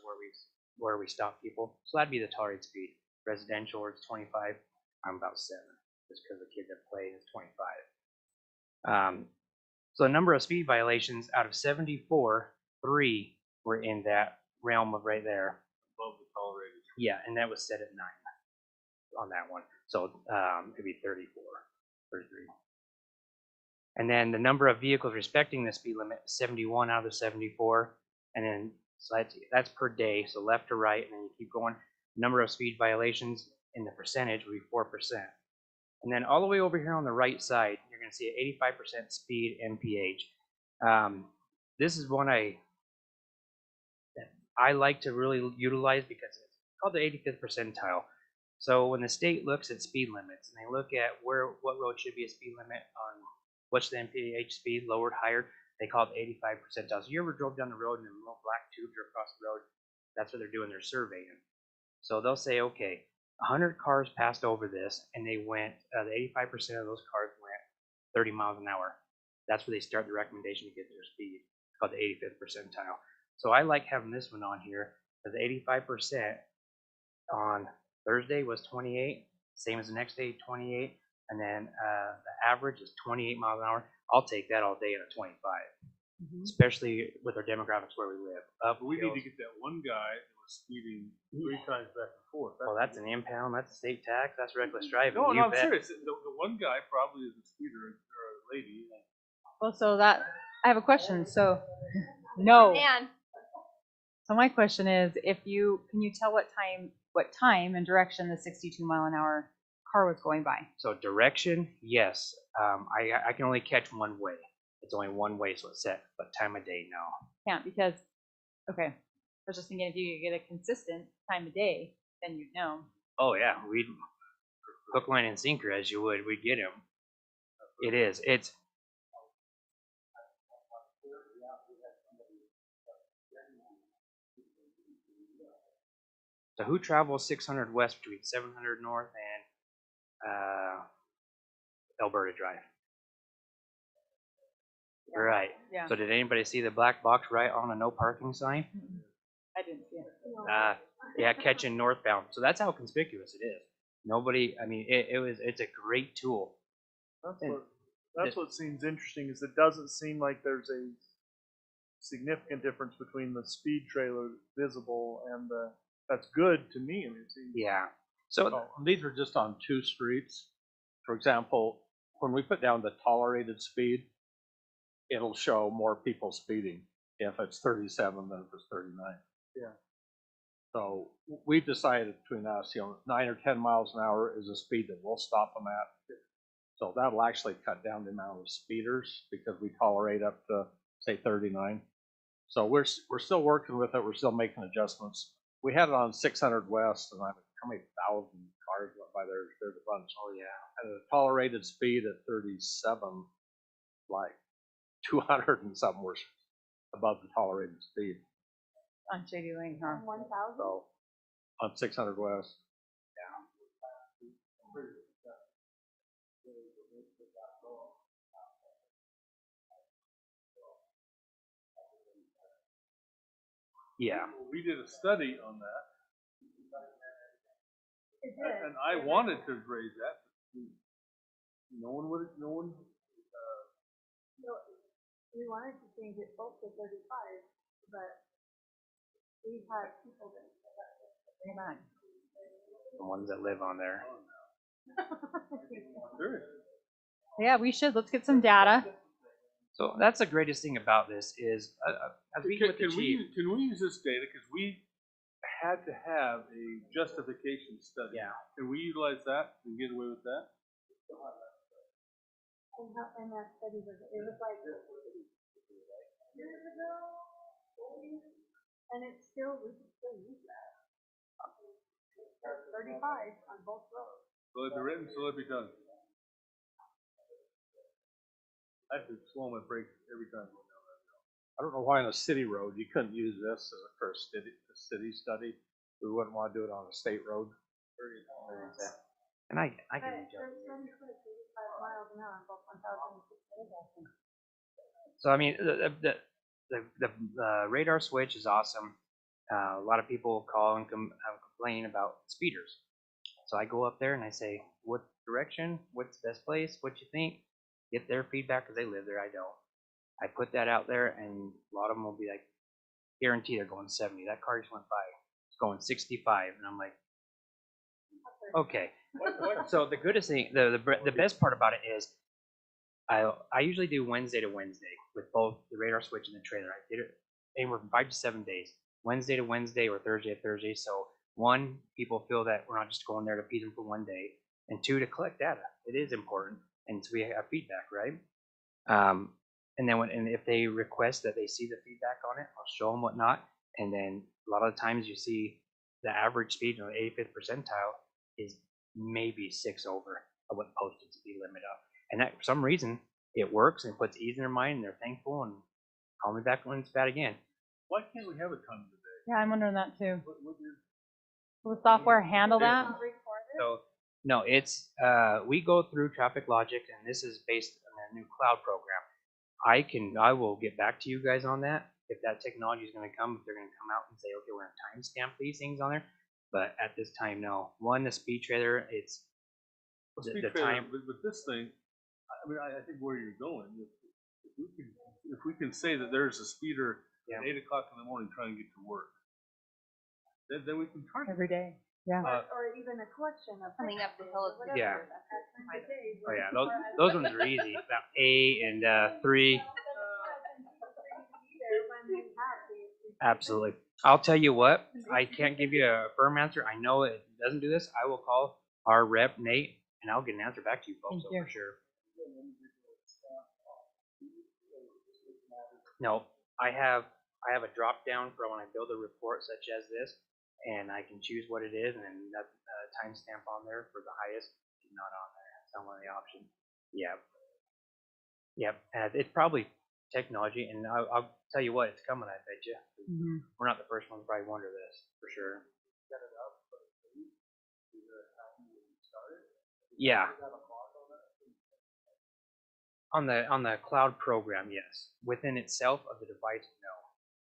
where we stop people. So that'd be the tolerated speed. Residential, where it's 25, I'm about 7, just because the kid that play is 25. So the number of speed violations out of 74, 3 were in that realm of right there. Above the tolerated. Yeah, and that was set at 9 on that one. So it'd be 34, 33. And then the number of vehicles respecting the speed limit, 71 out of the 74. And then so that's per day, so left to right, and then you keep going. Number of speed violations in the percentage would be 4%. And then all the way over here on the right side, you're going to see an 85% speed MPH. This is one I like to really utilize because it's called the 85th percentile. So when the state looks at speed limits and they look at what road should be a speed limit on what's the MPH speed, lowered, higher, they call it 85 percentile. So you ever drove down the road and the little black tubes are across the road? That's what they're doing, they're surveying. So they'll say, okay, 100 cars passed over this and they went, the 85% of those cars went 30 miles an hour. That's where they start the recommendation to get their speed. It's called the 85th percentile. So I like having this one on here because 85% on Thursday was 28, same as the next day, 28. And then the average is 28 miles an hour. I'll take that all day in a 25, especially with our demographics where we live. Up But we need to hills. get that one guy that was speeding 3 times back and forth. Well, that's an impound. That's a state tax. That's reckless driving. No, you no, I'm bet. serious. The one guy probably is a speeder or a lady. Well, so that, I have a question. So, no. Man, So my question is, can you tell what time and direction the 62-mile-an-hour car was going by? So direction, yes. I can only catch one way. It's only one way, so it's set. But time of day, no. Can't because, okay, I was just thinking if you could get a consistent time of day, then you'd know. Oh yeah, we'd hook, line, and sinker as you would. We'd get him. It is. It's. So who travels 600 west between 700 north and Alberta Drive? Right. Yeah. So did anybody see the black box right on a no parking sign? I didn't see it. Yeah, catching northbound. So that's how conspicuous it is. Nobody. I mean, it's a great tool. That's what seems interesting is it doesn't seem like there's a significant difference between the speed trailer visible and that's good to me. I mean, it seems, Yeah. So Oh, and these are just on 2 streets. For example, when we put down the tolerated speed, it'll show more people speeding if it's 37 than if it's 39. Yeah. So we've decided between us, 9 or 10 miles an hour is a speed that we'll stop them at. So that'll actually cut down the amount of speeders because we tolerate up to, say, 39. So we're still working with it. We're still making adjustments. We had it on 600 west, and how many thousand cars went by there? There's a bunch. Oh yeah. At a tolerated speed at 37, like 200 and something were above the tolerated speed. On Shady Lane, huh? 1,000? So on 600 west. Yeah. We did a study on that, It did. and I wanted to raise that. No one would. No one. So, we wanted to change it both to 35, but we had people that said that. The ones that live on there. Yeah, we should. Let's get some data. So that's the greatest thing about this is as we with the chief. Can we use this data because we had to have a justification study? Yeah. Can we utilize that and get away with that? And that study was, it was like years ago, and it's still, we can still use that. 35 on both roads. So it'd be written, so it'd be done. I have to slow my brakes every time. I don't know why on a city road you couldn't use this for a city study. We wouldn't want to do it on a state road. And I But can there's jump. 35 miles an hour on both 1,000 and 600. So I mean, the radar switch is awesome. A lot of people call and complain about speeders. So I go up there and I say, what direction? What's the best place? What you think? Get their feedback because they live there. I don't. I put that out there, and a lot of them will be like, guarantee they're going 70. That car just went by. It's going 65, and I'm like, okay. So the goodest thing, the best part about it is, I usually do Wednesday to Wednesday with both the radar switch and the trailer. I did it anywhere from 5 to 7 days, Wednesday to Wednesday or Thursday to Thursday. So one, people feel that we're not just going there to beat them for one day, and 2, to collect data. It is important, and so we have feedback, right? And then and if they request that they see the feedback on it, I'll show them whatnot. And then a lot of the times you see the average speed, the 85th percentile, is maybe 6 over of what the posted speed limit up. And that, for some reason, it works and puts ease in their mind, and they're thankful and call me back when it's bad again. Why can't we have a time of the day? Yeah, I'm wondering that too. What is, Will the software handle that? So no, it's we go through Traffic Logic, and this is based on their new cloud program. I will get back to you guys on that if that technology is going to come. If they're going to come out and say, okay, we're going to timestamp these things on there, but at this time, no. One, the speed trailer, it's well, the speed trailer, time. with this thing, I mean, I think where you're going, if we can say that there's a speeder Yeah. at 8 o'clock in the morning trying to get to work, then we can charge them. Every day. Yeah. Or even a collection of. Coming up the hill at whatever, Yeah. at times of day Oh where yeah, people those are- ones are easy. About 8 and 3. Absolutely. I'll tell you what, I can't give you a firm answer. I know it doesn't do this. I will call our rep, Nate, and I'll get an answer back to you folks, Thank you. for sure. No, I have a drop down for when I build a report such as this, and I can choose what it is, and then that timestamp on there for the highest is not on there. It's not one of the options. Yeah. Yep. And it's probably technology, and I'll tell you what, it's coming. I bet you. Mhm. We're not the first ones to probably wonder this for sure. Yeah. On the cloud program, yes. Within itself of the device, no.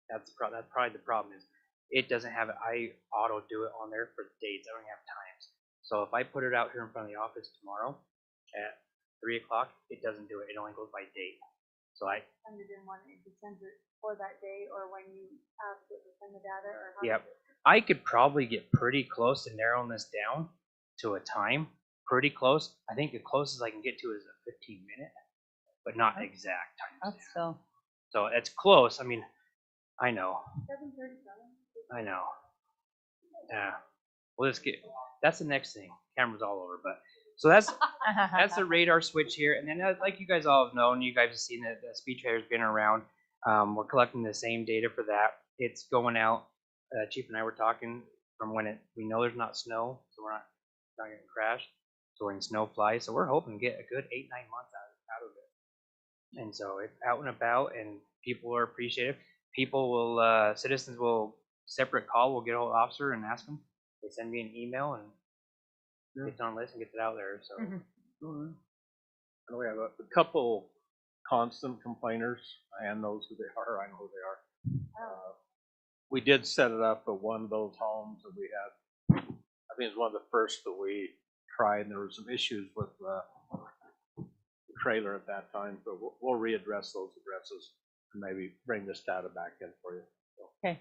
That's probably the problem is it doesn't have it. I auto do it on there for dates. I don't have times. So if I put it out here in front of the office tomorrow at 3 o'clock, it doesn't do it. It only goes by date. So I Send it in when it just sends it for that day, or when you ask it to send the data, or how. Yep. I could probably get pretty close to narrowing this down to a time. Pretty close. I think the closest I can get to is a 15-minute, but not exact time. That's still. So it's close. I mean, I know. 7:37. I know. Yeah. We'll just get. That's the next thing. Camera's all over, but so that's the radar switch here. And then, like you guys all have known, you guys have seen that the speed trader's been around. We're collecting the same data for that. It's going out. Chief and I were talking from when we know there's not snow, so we're not going to crash. So when snow flies, so we're hoping to get a good 8-9 months out of it. And so it's out and about, and people are appreciative. People will, citizens will separate call. We'll get a hold officer and ask them. They send me an email and gets on list and gets it out there. So. Mhm. And we have a couple constant complainers, and knows who they are. I know who they are. We did set it up at one of those homes that we had. I think it's one of the first that we tried, and there were some issues with the trailer at that time. So we'll readdress those addresses and maybe bring this data back in for you. Okay.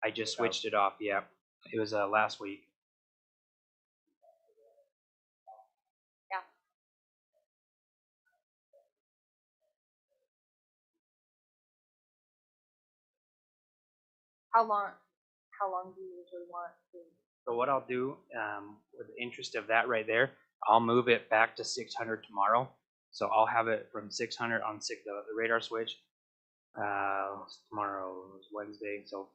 I just switched it off. Yeah, it was last week. Yeah. How long do you usually want to? So what I'll do, with the interest of that right there, I'll move it back to 600 tomorrow. So I'll have it from 600 on the radar switch. Tomorrow is Wednesday, so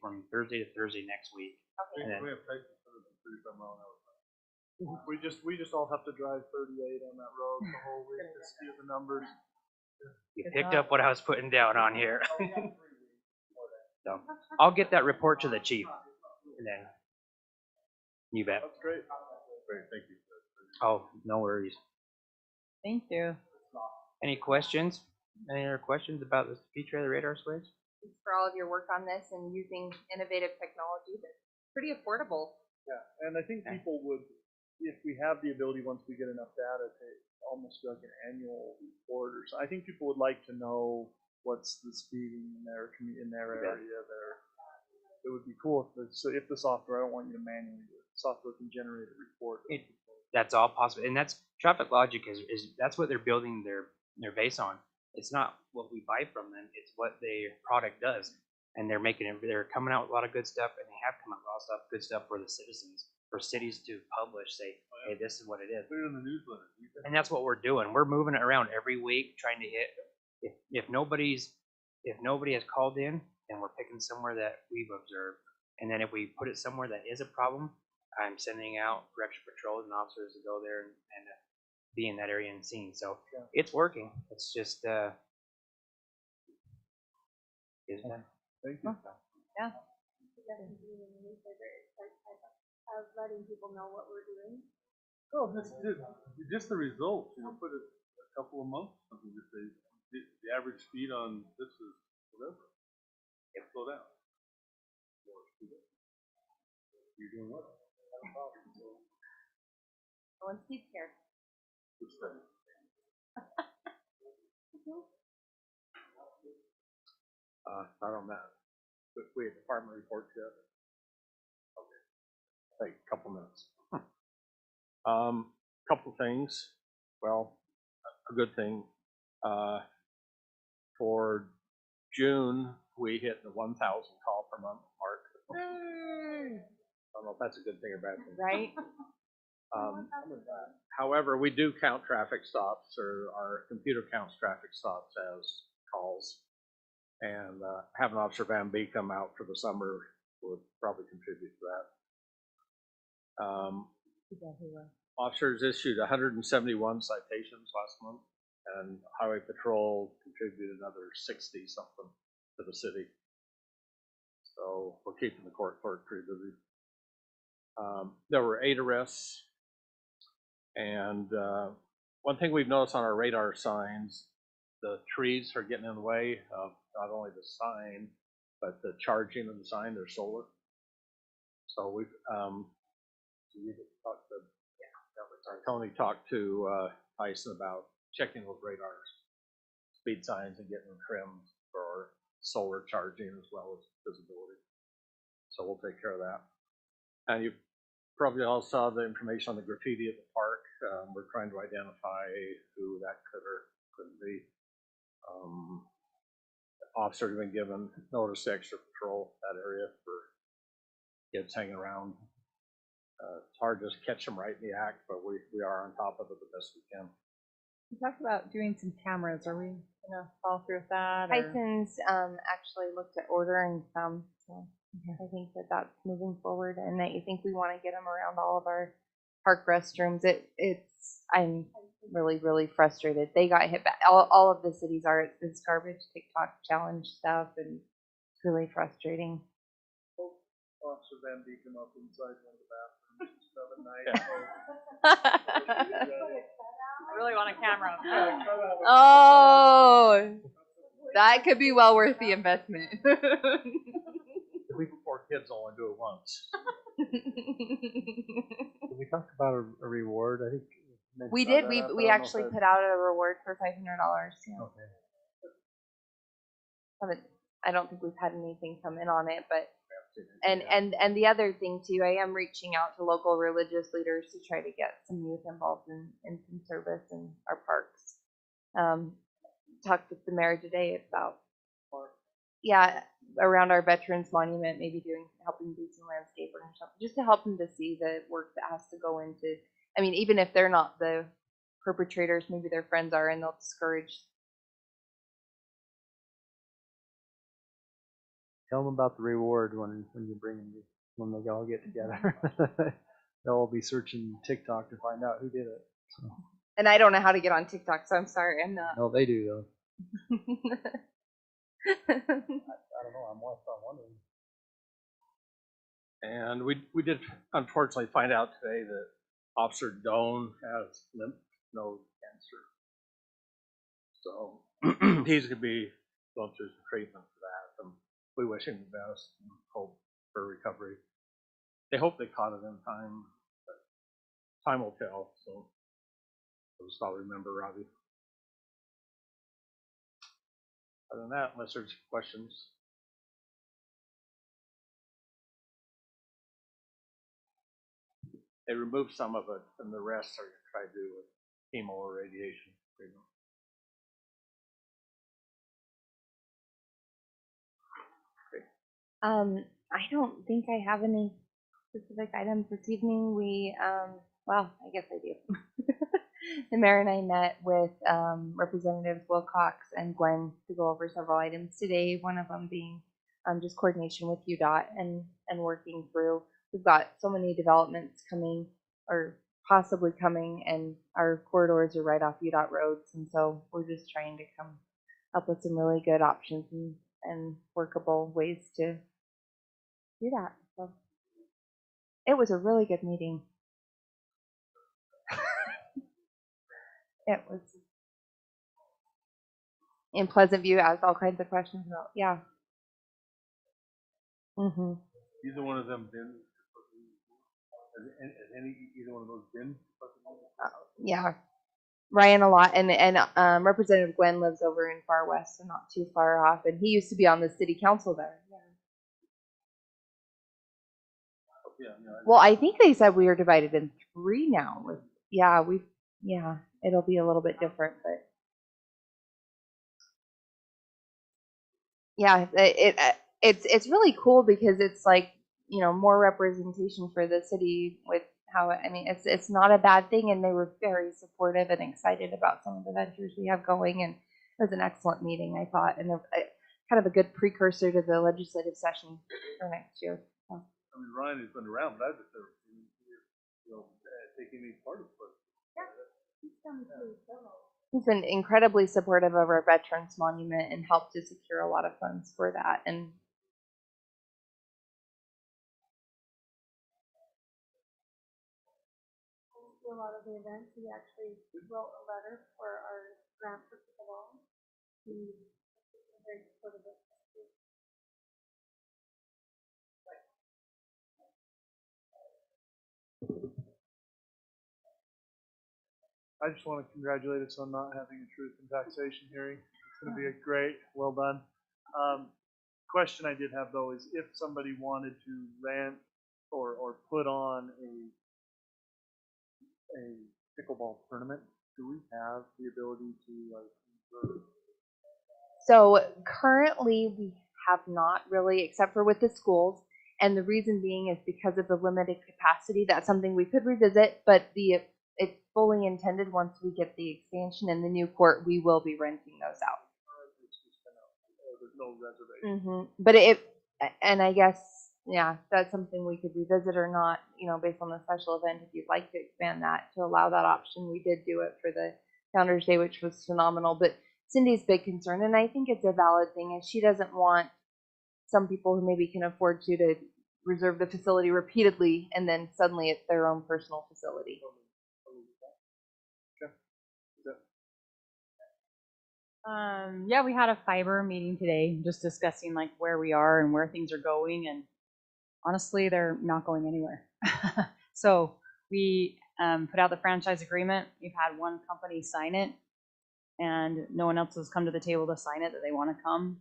from Thursday to Thursday next week. Okay. And then, We have types of 35 mile an hour. We just all have to drive 38 on that road the whole week to see the numbers. you picked up what I was putting down on here. So I'll get that report to the chief, and then you bet. That's great. Great, thank you. Oh, no worries. Thank you. Any questions? Any other questions about the speed trailer radar switch? Thanks for all of your work on this and using innovative technology that's pretty affordable. Yeah, and I think people would, if we have the ability, once we get enough data, to almost do like an annual report or so. I think people would like to know what's the speeding in their area there. It would be cool if the software, I don't want you to manually do it, the software can generate a report. That's all possible, and that's Traffic Logic is that's what they're building their base on. It's not what we buy from them; it's what their product does, and they're coming out with a lot of good stuff, and they have come out with a lot of stuff, good stuff for the citizens, for cities to publish, say, hey, this is what it is. Put it in the newsletter. And that's what we're doing. We're moving it around every week, trying to hit. If nobody has called in, then we're picking somewhere that we've observed, and then if we put it somewhere that is a problem, I'm sending out correction patrols and officers to go there and be in that area and scene. So it's working. It's just Thank you. Yeah. Of letting people know what we're doing. Oh, just the results, put it a couple of months, something to say, the average speed on this is whatever. Slow down. You're doing what? Oh, and Steve's here. I don't know. We had department reports yet. Okay. Take a couple minutes. Couple things. Well, a good thing. For June, we hit the 1,000 call per month mark. I don't know if that's a good thing or bad thing. Right? However, we do count traffic stops, or our computer counts traffic stops as calls. And having Officer Van B come out for the summer would probably contribute to that. Officers issued 171 citations last month, and Highway Patrol contributed another 60 something to the city. So we're keeping the court clerk pretty busy. There were 8 arrests, and one thing we've noticed on our radar signs, the trees are getting in the way of not only the sign, but the charging of the sign. They're solar. So we've Tony talked to Tyson about checking those radar speed signs and getting them trimmed for solar charging as well as visibility. So we'll take care of that. And you probably all saw the information on the graffiti at the park. We're trying to identify who that could or couldn't be. Officers have been given notice to extra patrol that area for kids hanging around. It's hard to catch them right in the act, but we are on top of it the best we can. We talked about doing some cameras. Are we gonna follow through with that? Or? Tyson's actually looked at ordering some, so I think that that's moving forward, and I think we want to get them around all of our park restrooms. I'm really frustrated. They got hit back. All of the cities are. It's this garbage TikTok challenge stuff, and it's really frustrating. Officer Van B come up inside one of the bathrooms at night. I really want a camera. Oh, that could be well worth the investment. The week before kids only do it once. Did we talk about a reward? I think we did. We actually put out a reward for $500. Yeah. Okay. I don't think we've had anything come in on it, but and the other thing too, I am reaching out to local religious leaders to try to get some youth involved in some service in our parks. Talked with the mayor today about around our veterans monument, maybe helping do some landscaping or something, just to help them to see the work that has to go into. I mean, even if they're not the perpetrators, maybe their friends are, and they'll discourage. Tell them about the reward when you bring them, when they all get together. They'll all be searching TikTok to find out who did it. So. And I don't know how to get on TikTok, so I'm sorry, I'm not. No, they do though. I don't know. I'm wondering. And we did unfortunately find out today that Officer Doan has lymph node cancer. So he's going to be going through some treatment for that. And we wish him the best and hope for recovery. They hope they caught it in time, but time will tell. So I just thought remember Robbie. Other than that, unless there's questions. They removed some of it, and the rest are going to try to do with chemo or radiation treatment. I don't think I have any specific items this evening. Well, I guess I do. The mayor and I met with Representatives Wilcox and Gwen to go over several items today, one of them being just coordination with UDOT and working through. We've got so many developments coming or possibly coming, and our corridors are right off UDOT roads, and so we're just trying to come up with some really good options and workable ways to do that. So it was a really good meeting. It was in Pleasant View. Asked all kinds of questions about, yeah. Either one of them been? Has either one of those been? Yeah, Ryan a lot, and Representative Gwen lives over in Far West, so not too far off, and he used to be on the city council there. Yeah, Well, I think they said we were divided in 3 now. With yeah, it'll be a little bit different, but yeah, it's really cool because it's like, you know, more representation for the city with how I mean it's not a bad thing, and they were very supportive and excited about some of the ventures we have going, and it was an excellent meeting, I thought, and kind of a good precursor to the legislative session for next year. So. I mean, Ryan has been around, but I've just never seen him, taking any part of it. He's been incredibly supportive of our Veterans Monument and helped to secure a lot of funds for that. And A lot of the events, he actually wrote a letter for our grant for pickleball. He's very supportive of it. I just want to congratulate us on not having a truth and taxation hearing. It's going to be a great, well done. Question I did have though is if somebody wanted to rent or put on a pickleball tournament, do we have the ability to like? so currently we have not really, except for with the schools. And the reason being is because of the limited capacity. That's something we could revisit, but it's fully intended once we get the expansion and the new court, we will be renting those out. There's no reservation. But and I guess, yeah, that's something we could revisit or not, you know, based on the special event. If you'd like to expand that to allow that option, we did do it for the Founders Day, which was phenomenal. But Cindy's big concern, and I think it's a valid thing, is she doesn't want some people who maybe can afford to reserve the facility repeatedly, and then suddenly it's their own personal facility. Yeah, we had a fiber meeting today, just discussing like where we are and where things are going, and honestly, they're not going anywhere. So we put out the franchise agreement. We've had one company sign it, and no one else has come to the table to sign it that they want to come.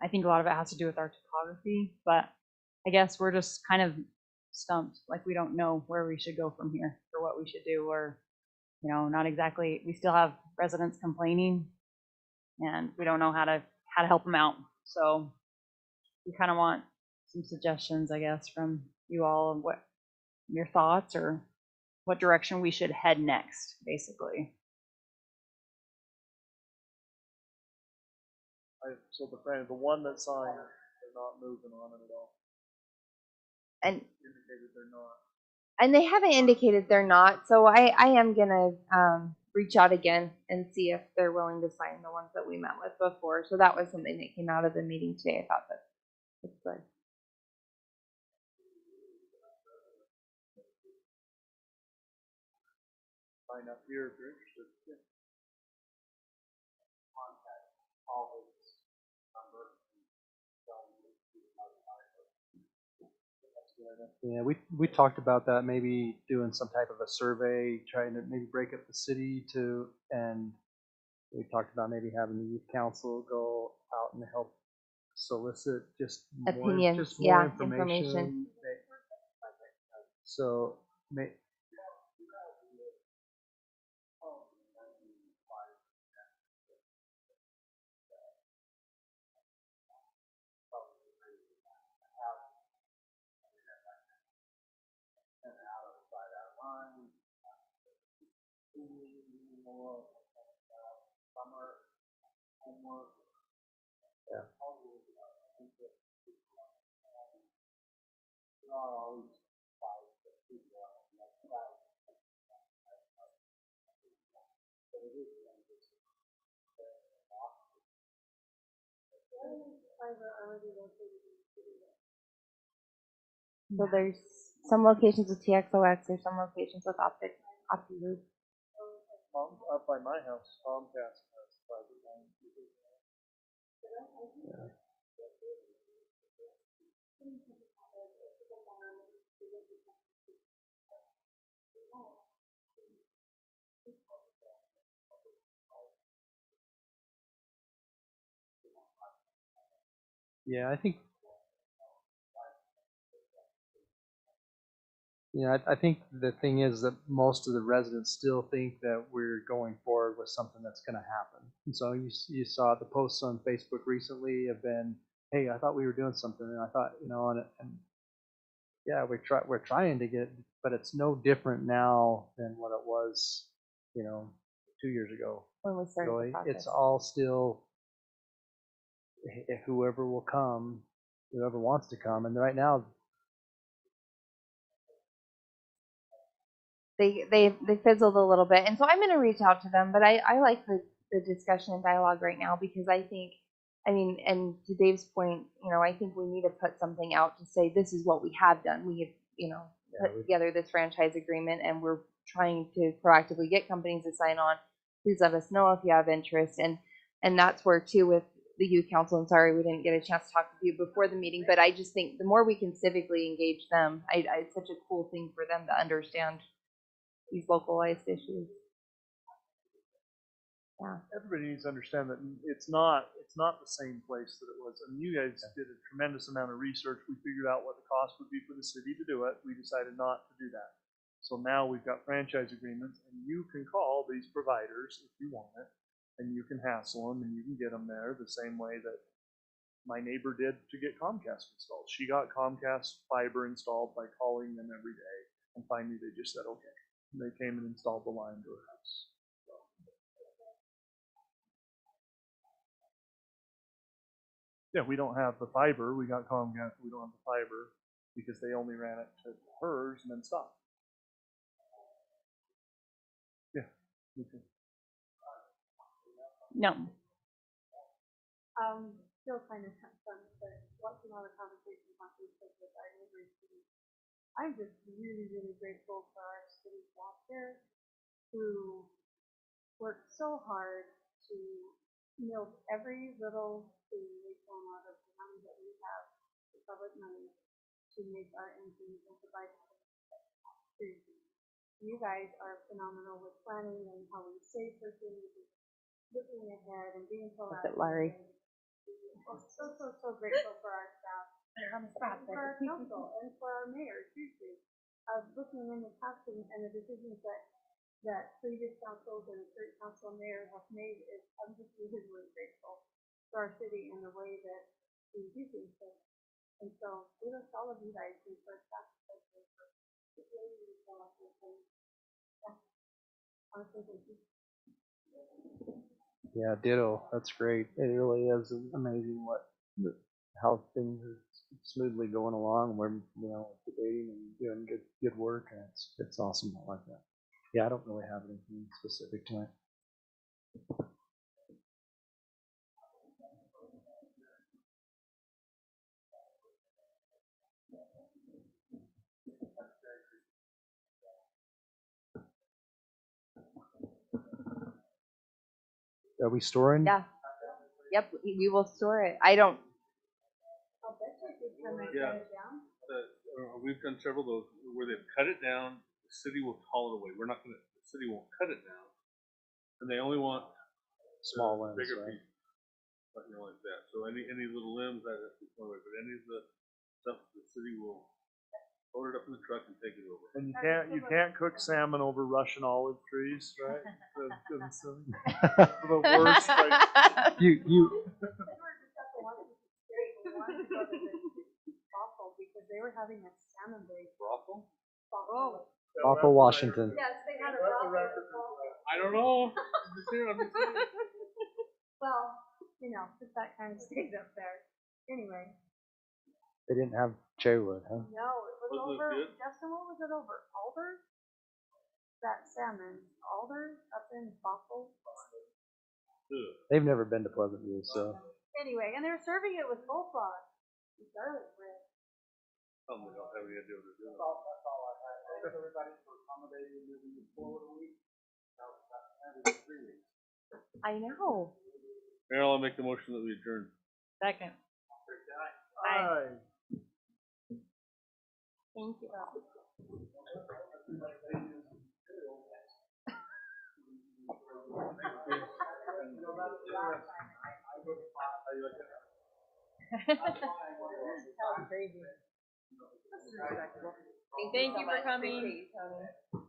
I think a lot of it has to do with our topography, but I guess we're just kind of stumped. Like we don't know where we should go from here or what we should do, or not exactly. We still have residents complaining, and we don't know how to help them out. So we kind of want some suggestions, I guess, from you all of what your thoughts or what direction we should head next, basically. So the one that signed, they're not moving on it at all. And Indicated they're not. And they haven't indicated they're not, so I am gonna reach out again and see if they're willing to sign the ones that we met with before. So that was something that came out of the meeting today. I thought that was good. Sign up here if you're interested. Yeah. Yeah, we talked about that, maybe doing some type of a survey, trying to maybe break up the city and we talked about maybe having the youth council go out and help solicit just Opinions, more information. So, yeah. So there's some locations with TXOX, there's some locations with OptiLoop. Up by my house, Comcast has fiber line. Yeah, I think. Yeah, I think the thing is that most of the residents still think that we're going forward with something that's going to happen. And so you saw the posts on Facebook recently have been, hey, I thought we were doing something, and I thought, and yeah, we're trying to get, but it's no different now than what it was, 2 years ago. When we started the Really, process. it's all still whoever will come, whoever wants to come, and right now. They fizzled a little bit, and so I'm going to reach out to them. But I like the discussion and dialogue right now because I think, and to Dave's point, I think we need to put something out to say this is what we have done. We have, put together this franchise agreement, and we're trying to proactively get companies to sign on. Please let us know if you have interest, and that's where too with the youth council. And sorry we didn't get a chance to talk with you before the meeting, but I just think the more we can civically engage them, it's such a cool thing for them to understand these localized issues. Yeah. Everybody needs to understand that it's not the same place that it was. I mean, you guys did a tremendous amount of research. We figured out what the cost would be for the city to do it. We decided not to do that. So now we've got franchise agreements, and you can call these providers if you want it, and you can hassle them, and you can get them there the same way that my neighbor did to get Comcast installed. She got Comcast fiber installed by calling them every day, and finally they just said, okay. And they came and installed the line to her house. So. Yeah, we don't have the fiber. We got Comcast. We don't have the fiber because they only ran it to hers and then stopped. Yeah. Okay. No. Still kind of fun, but watching all the conversations on Facebook with our neighbors, I'm just really, really grateful for our city staff here who worked so hard to milk every little thing they can out of the money that we have, the public money, to make our ends meet and provide food. You guys are phenomenal with planning and how we save for things, looking ahead and being proactive. Larry. I'm so grateful for our staff. And for our council and for our mayor, seriously, of looking in the past and the decisions that previous councils and current council mayor have made. I'm just really, really grateful for our city and the way that we do things. And so we look to all of you guys and for staff especially for really, really proactive and honestly, thank you. Yeah, ditto. That's great. It really is amazing how things are smoothly going along. We're debating and doing good work, and it's awesome. I like that. Yeah, I don't really have anything specific tonight. Are we storing? Yeah. Yep. We will store it. I don't. I'll bet you could come and Yeah. cut it down. We've done several of those where they've cut it down, the city will haul it away. The city won't cut it down. And they only want Small limbs, bigger right? pieces, something like that. So any little limbs, that has to be thrown away, but any of the stuff, the city will load it up in the truck and take it over. And you can't cook salmon over Russian olive trees, right? That's the worst. Like, you. Because they were having a salmon bake. Brothel? Oh. Bothell, Washington. Yes, they had a brothel. I don't know. Well, just that kind of stays up there. Anyway. They didn't have J-Wood, huh? No, it was over. Justin, what was it over? Alder? That salmon. Alder up in Bothell. They've never been to Pleasant View, so. Anyway, and they were serving it with coleslaw and garlic bread. They don't have any idea what they're doing. That's all I have. Thanks everybody for accommodating moving this forward a week. I know. Marilyn, I'll make the motion that we adjourn. Second. Aye. Thank you. Crazy. Thank you so for much. coming. Appreciate you, Tony.